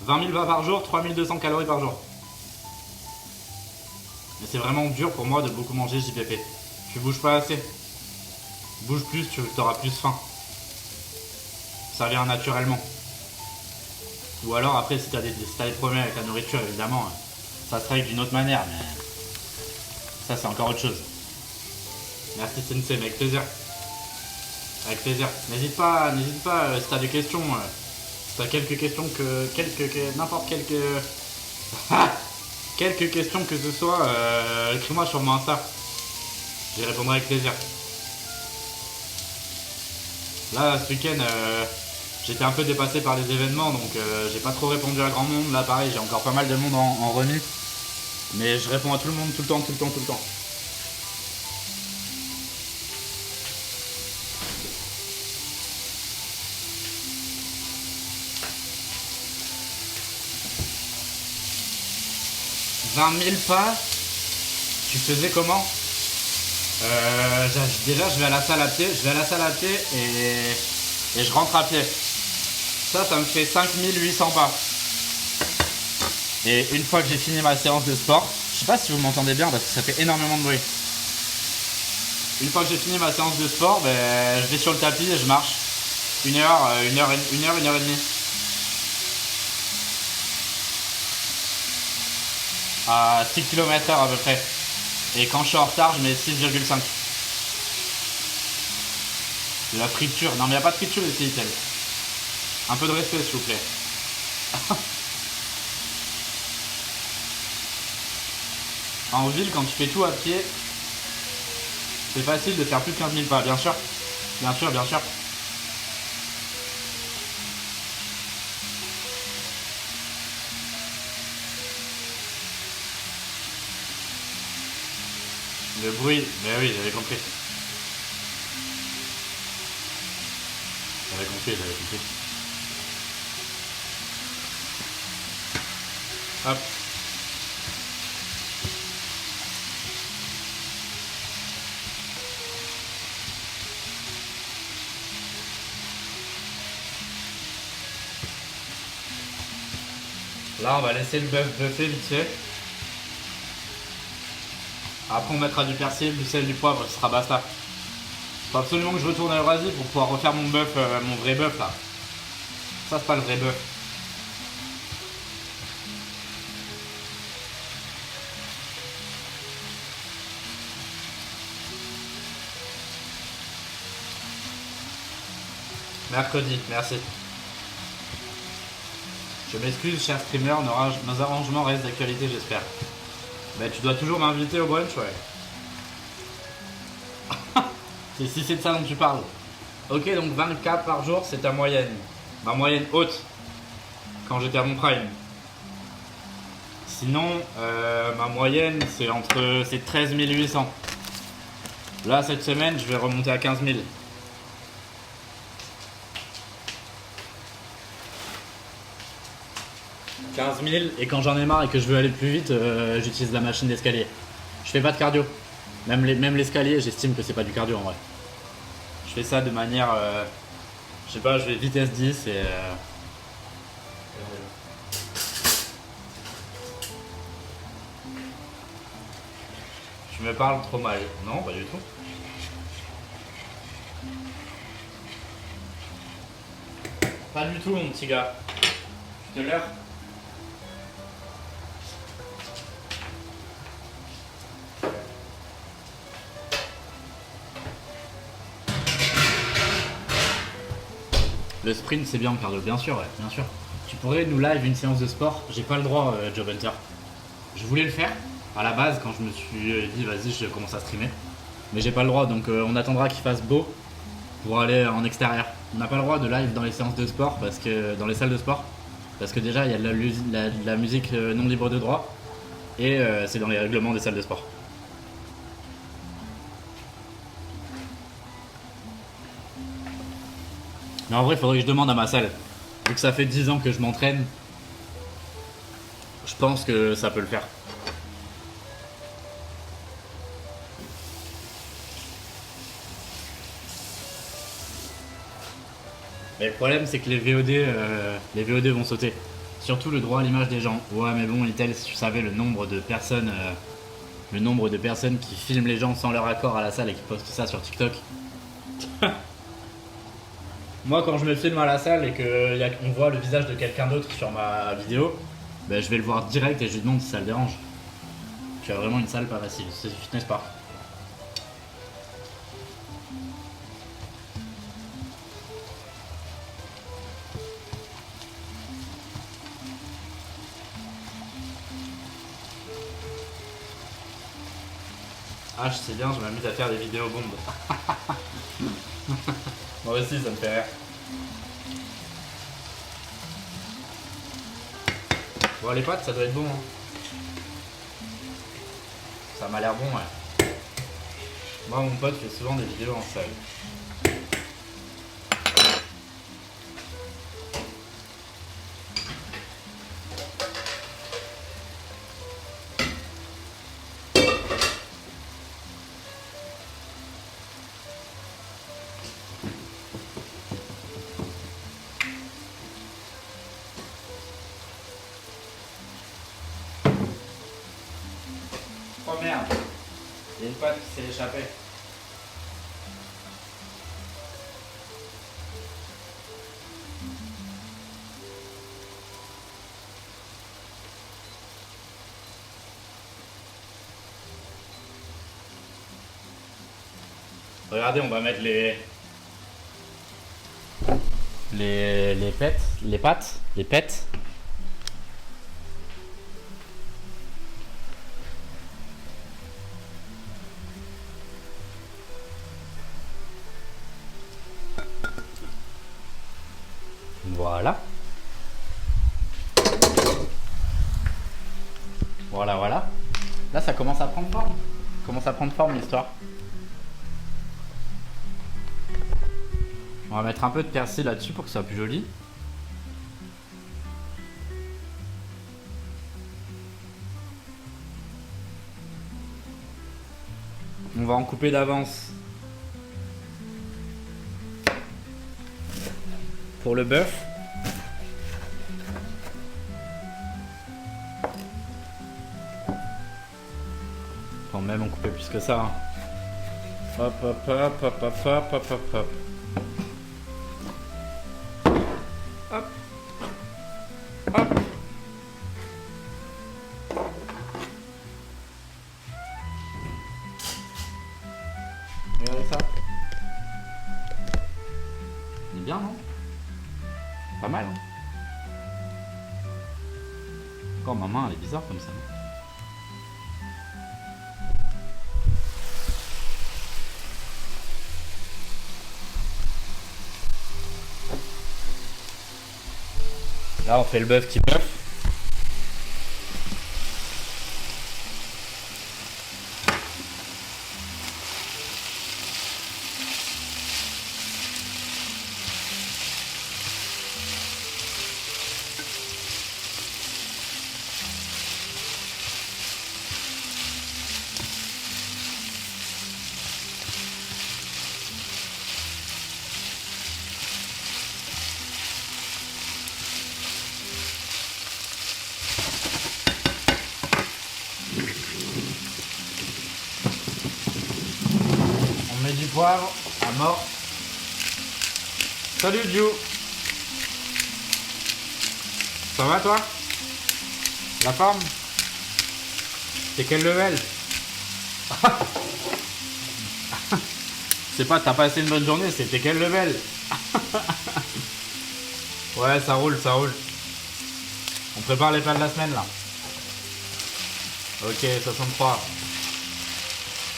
20 000 pas par jour, 3200 calories par jour. Mais c'est vraiment dur pour moi de beaucoup manger JPP. Tu bouges pas assez. Bouge plus, tu auras plus faim. Ça vient naturellement. Ou alors après si t'as des problèmes avec la nourriture évidemment, ça se règle d'une autre manière, mais ça c'est encore autre chose. Merci Sensei, mais avec plaisir. Avec plaisir. N'hésite pas si t'as des questions, si t'as quelques questions n'importe quelques quelques questions que ce soit, écris-moi sur mon Insta. J'y répondrai avec plaisir. Là ce week-end j'étais un peu dépassé par les événements, donc j'ai pas trop répondu à grand monde. Là pareil, j'ai encore pas mal de monde en remis. Mais je réponds à tout le monde tout le temps. 20 000 pas, tu faisais comment? Déjà je vais à la salle à pied, et je rentre à pied. Ça me fait 5800 pas. Et une fois que j'ai fini ma séance de sport, je sais pas si vous m'entendez bien parce que ça fait énormément de bruit. Une fois que j'ai fini ma séance de sport, ben, je vais sur le tapis et je marche. Une heure et demie. À 6 km/h à peu près. Et quand je suis en retard, je mets 6,5. De la friture. Non mais il n'y a pas de friture ici, Itel. Un peu de respect s'il vous plaît. En ville, quand tu fais tout à pied, c'est facile de faire plus de 15 000 pas, bien sûr. Bien sûr, bien sûr. Le bruit, mais oui, j'avais compris. J'avais compris. Hop. Là, on va laisser le bœuf buffer vite fait. Après, on mettra du persil, du sel, du poivre, ce sera basta. Faut absolument que je retourne à Eurasie pour pouvoir refaire mon bœuf, mon vrai bœuf là. Ça, c'est pas le vrai bœuf. Mercredi, merci. Je m'excuse, cher streamer, nos arrangements restent d'actualité, j'espère. Mais tu dois toujours m'inviter au brunch, ouais. Si c'est de ça dont tu parles. Ok, donc 24 par jour, c'est ta moyenne. Ma moyenne haute, quand j'étais à mon prime. Sinon, ma moyenne, c'est 13 800. Là, cette semaine, je vais remonter à 15 000. 15 000, et quand j'en ai marre et que je veux aller plus vite, j'utilise la machine d'escalier. Je fais pas de cardio. Même l'escalier, j'estime que c'est pas du cardio en vrai. Je fais ça de manière. Je sais pas, je vais vitesse 10 et. Je me parle trop mal. Non, pas du tout. Pas du tout, mon petit gars. Je te leurre. Le sprint c'est bien en cardio, bien sûr, ouais, bien sûr. Tu pourrais nous live une séance de sport, j'ai pas le droit, Job Hunter. Je voulais le faire à la base quand je me suis dit vas-y je commence à streamer. Mais j'ai pas le droit, donc on attendra qu'il fasse beau pour aller en extérieur. On n'a pas le droit de live dans les séances de sport, parce que dans les salles de sport, parce que déjà il y a de la musique non libre de droit, et c'est dans les règlements des salles de sport. Mais en vrai, il faudrait que je demande à ma salle. Vu que ça fait 10 ans que je m'entraîne, je pense que ça peut le faire. Mais le problème, c'est que les VOD vont sauter. Surtout le droit à l'image des gens. Ouais, mais bon, Little, si tu savais le nombre de personnes qui filment les gens sans leur accord à la salle et qui postent ça sur TikTok. Moi, quand je me filme à la salle et qu'on voit le visage de quelqu'un d'autre sur ma vidéo, ben, je vais le voir direct et je lui demande si ça le dérange. Tu as vraiment une salle pas facile, c'est du fitness park. Ah, je sais bien, je m'amuse à faire des vidéos bombes. Moi aussi, ça me fait rire. Bon, les pâtes, ça doit être bon. Hein. Ça m'a l'air bon, ouais. Moi, mon pote fait souvent des vidéos en salle. Oh merde, il y a une pâte qui s'est échappée. Regardez, on va mettre les pêtes. Voilà. Voilà, voilà. Là, ça commence à prendre forme. Commence à prendre forme l'histoire. On va mettre un peu de persil là-dessus pour que ce soit plus joli. On va en couper d'avance pour le bœuf. Enfin, même en couper plus que ça. Hein. Hop, hop, hop, hop, hop, hop, hop, hop, hop. Hop. Hop. Regardez ça. Il est bien, non? Pas mal, hein? Encore ma main, elle est bizarre comme ça. Là, on fait le bœuf qui bœuf. On met du poivre à mort. Salut Joe. Ça va toi? La forme? T'es quel level? C'est pas t'as passé une bonne journée, c'était quel level? Ouais, ça roule, ça roule. On prépare les plats de la semaine là. Ok, 63.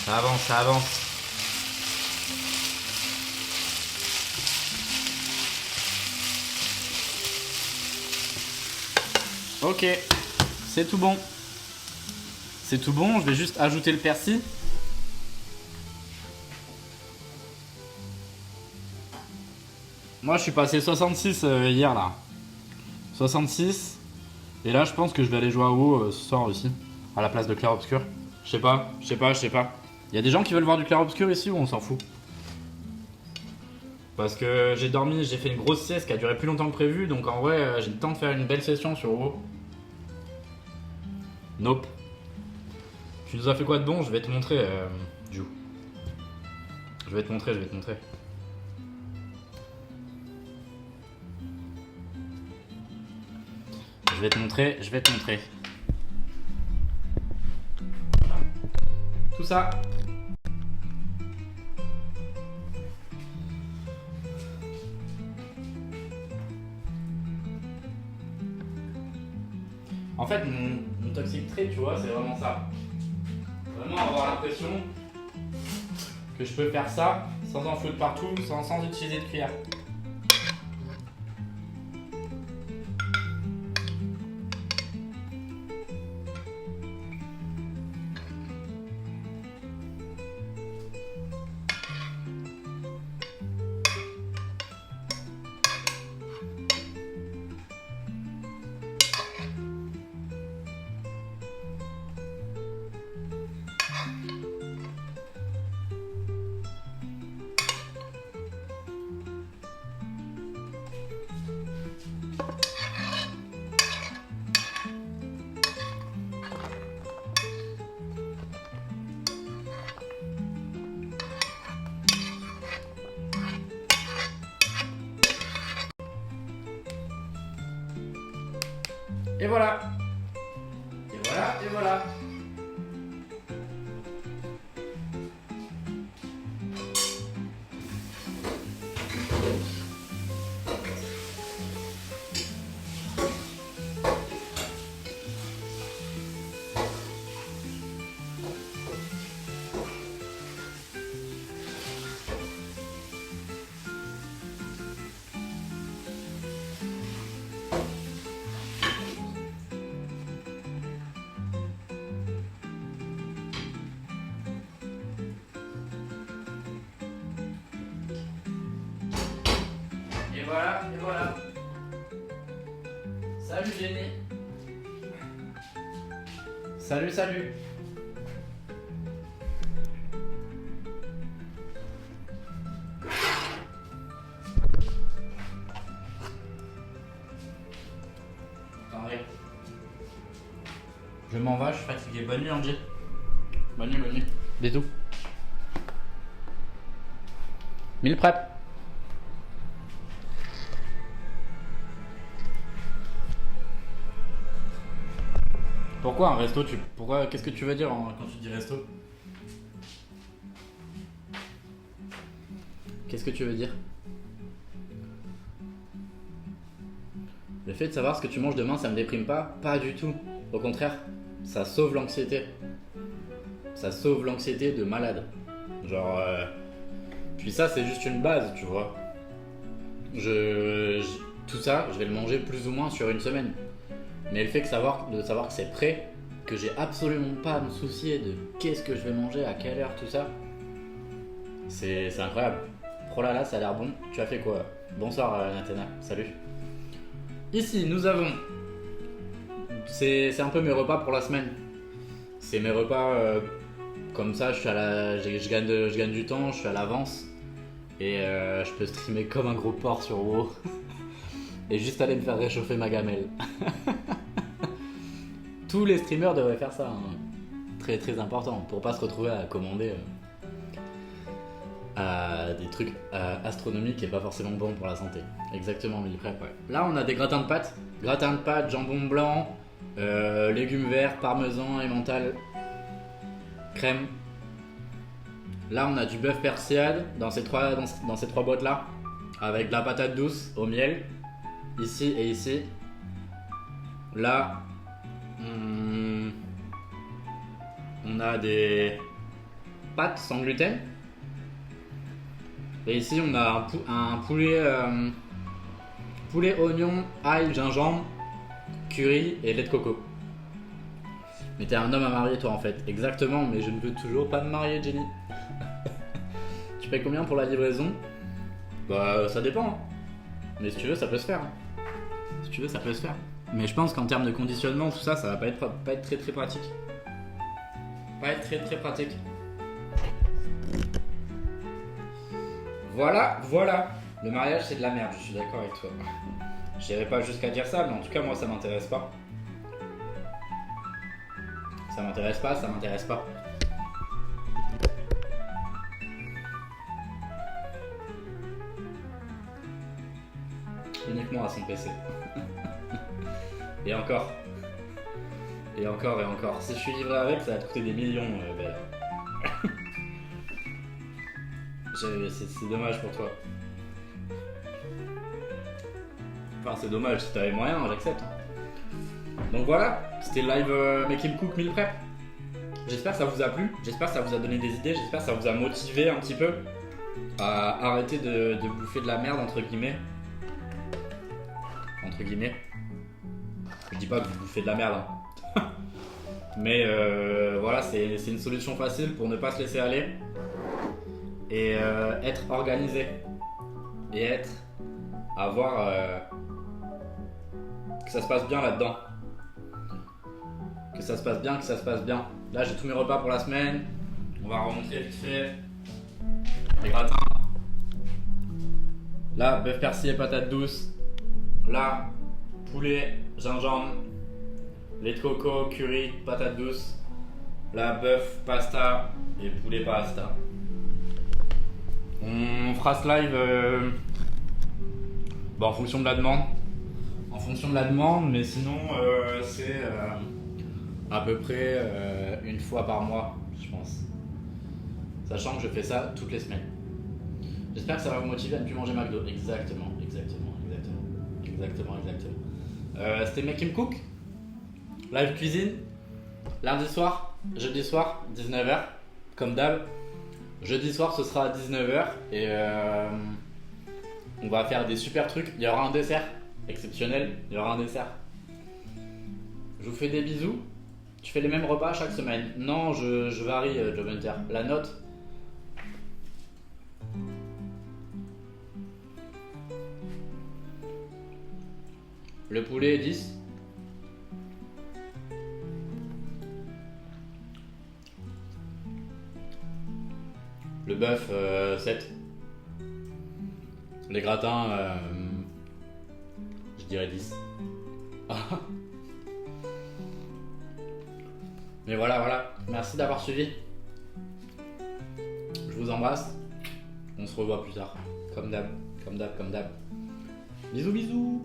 Ça avance, ça avance. Ok, c'est tout bon. C'est tout bon, je vais juste ajouter le persil. Moi je suis passé 66 hier là. 66. Et là je pense que je vais aller jouer à WoW ce soir aussi. À la place de Clair Obscur. Je sais pas. Il y a des gens qui veulent voir du Clair Obscur ici ou on s'en fout? Parce que j'ai dormi, j'ai fait une grosse sieste qui a duré plus longtemps que prévu. Donc en vrai j'ai le temps de faire une belle session sur WoW. Nope. Tu nous as fait quoi de bon? Je vais te montrer, Ju. Je vais te montrer. Je vais te montrer. Voilà. Tout ça. En fait, mon toxic trait, tu vois, c'est vraiment ça. Vraiment avoir l'impression que je peux faire ça sans en foutre partout, sans utiliser de cuillère. Et voilà. Et voilà. voilà, et voilà. Salut Jenny. Salut, salut. Attendez. Je m'en vais, je suis fatigué. Bonne nuit Angie. Bonne nuit, bonne nuit. Bisous. 1000 prep. Pourquoi un resto Pourquoi qu'est-ce que tu veux dire quand tu dis resto? Qu'est-ce que tu veux dire? Le fait de savoir ce que tu manges demain, ça me déprime pas? Pas du tout. Au contraire, ça sauve l'anxiété. Ça sauve l'anxiété de malade. Genre, puis ça, c'est juste une base, tu vois. Tout ça, je vais le manger plus ou moins sur une semaine. Mais le fait de savoir que c'est prêt, que j'ai absolument pas à me soucier de qu'est-ce que je vais manger, à quelle heure, tout ça, c'est incroyable. Oh là là, ça a l'air bon. Tu as fait quoi? Bonsoir Nathalie, salut. Ici, nous avons... C'est un peu mes repas pour la semaine. C'est mes repas comme ça, je gagne du temps, je suis à l'avance. Et je peux streamer comme un gros porc sur WoW. Et juste aller me faire réchauffer ma gamelle. Tous les streamers devraient faire ça, hein. Très très important pour pas se retrouver à commander des trucs astronomiques et pas forcément bons pour la santé. Exactement, meal prep, ouais. Là on a des gratins de pâtes, jambon blanc, légumes verts, parmesan, emmental, crème. Là on a du bœuf persillade dans ces trois boîtes là, avec de la patate douce au miel, ici et ici. Là on a des pâtes sans gluten. Et ici on a un poulet, oignon, ail, gingembre, curry et lait de coco. Mais t'es un homme à marier toi en fait. Exactement, mais je ne veux toujours pas me marier Jenny. Tu payes combien pour la livraison? Bah ça dépend, hein. Mais si tu veux ça peut se faire, hein. Si tu veux ça peut se faire. Mais je pense qu'en termes de conditionnement tout ça, ça va pas être très très pratique. Pas être très très pratique. Voilà. Le mariage c'est de la merde, je suis d'accord avec toi. Je n'irai pas jusqu'à dire ça, mais en tout cas moi ça m'intéresse pas. Ça m'intéresse pas. Uniquement à son PC. Et encore. Si je suis livré avec, ça va te coûter des millions, Belle. C'est dommage pour toi. Enfin, c'est dommage, si t'avais moyen, j'accepte. Donc voilà, c'était le live Make Him Cook Meal Prep. J'espère que ça vous a plu, j'espère que ça vous a donné des idées, j'espère que ça vous a motivé un petit peu à arrêter de bouffer de la merde, entre guillemets. Je dis pas que vous bouffez de la merde, hein. Mais voilà, c'est une solution facile pour ne pas se laisser aller et être organisé et avoir que ça se passe bien là-dedans. Que ça se passe bien. Là, j'ai tous mes repas pour la semaine. On va remontrer vite fait. Les gratins. Là, bœuf persillé, patate douce. Là, poulet, gingembre, lait de coco, curry, patate douce. Là, bœuf, pasta et poulet pasta. On fera ce live en fonction de la demande. Mais sinon, c'est à peu près une fois par mois, je pense. Sachant que je fais ça toutes les semaines. J'espère que ça va vous motiver à ne plus manger McDo. Exactement. C'était Make Him Cook. Live cuisine. Lundi soir, jeudi soir, 19h. Comme d'hab. Jeudi soir, ce sera à 19h. Et on va faire des super trucs. Il y aura un dessert exceptionnel. Je vous fais des bisous. Tu fais les mêmes repas chaque semaine? Non, je varie, Job Hunter. La note. Le poulet 10. Le bœuf 7. Les gratins, je dirais 10. Mais voilà. Merci d'avoir suivi. Je vous embrasse. On se revoit plus tard. Comme d'hab. Bisous.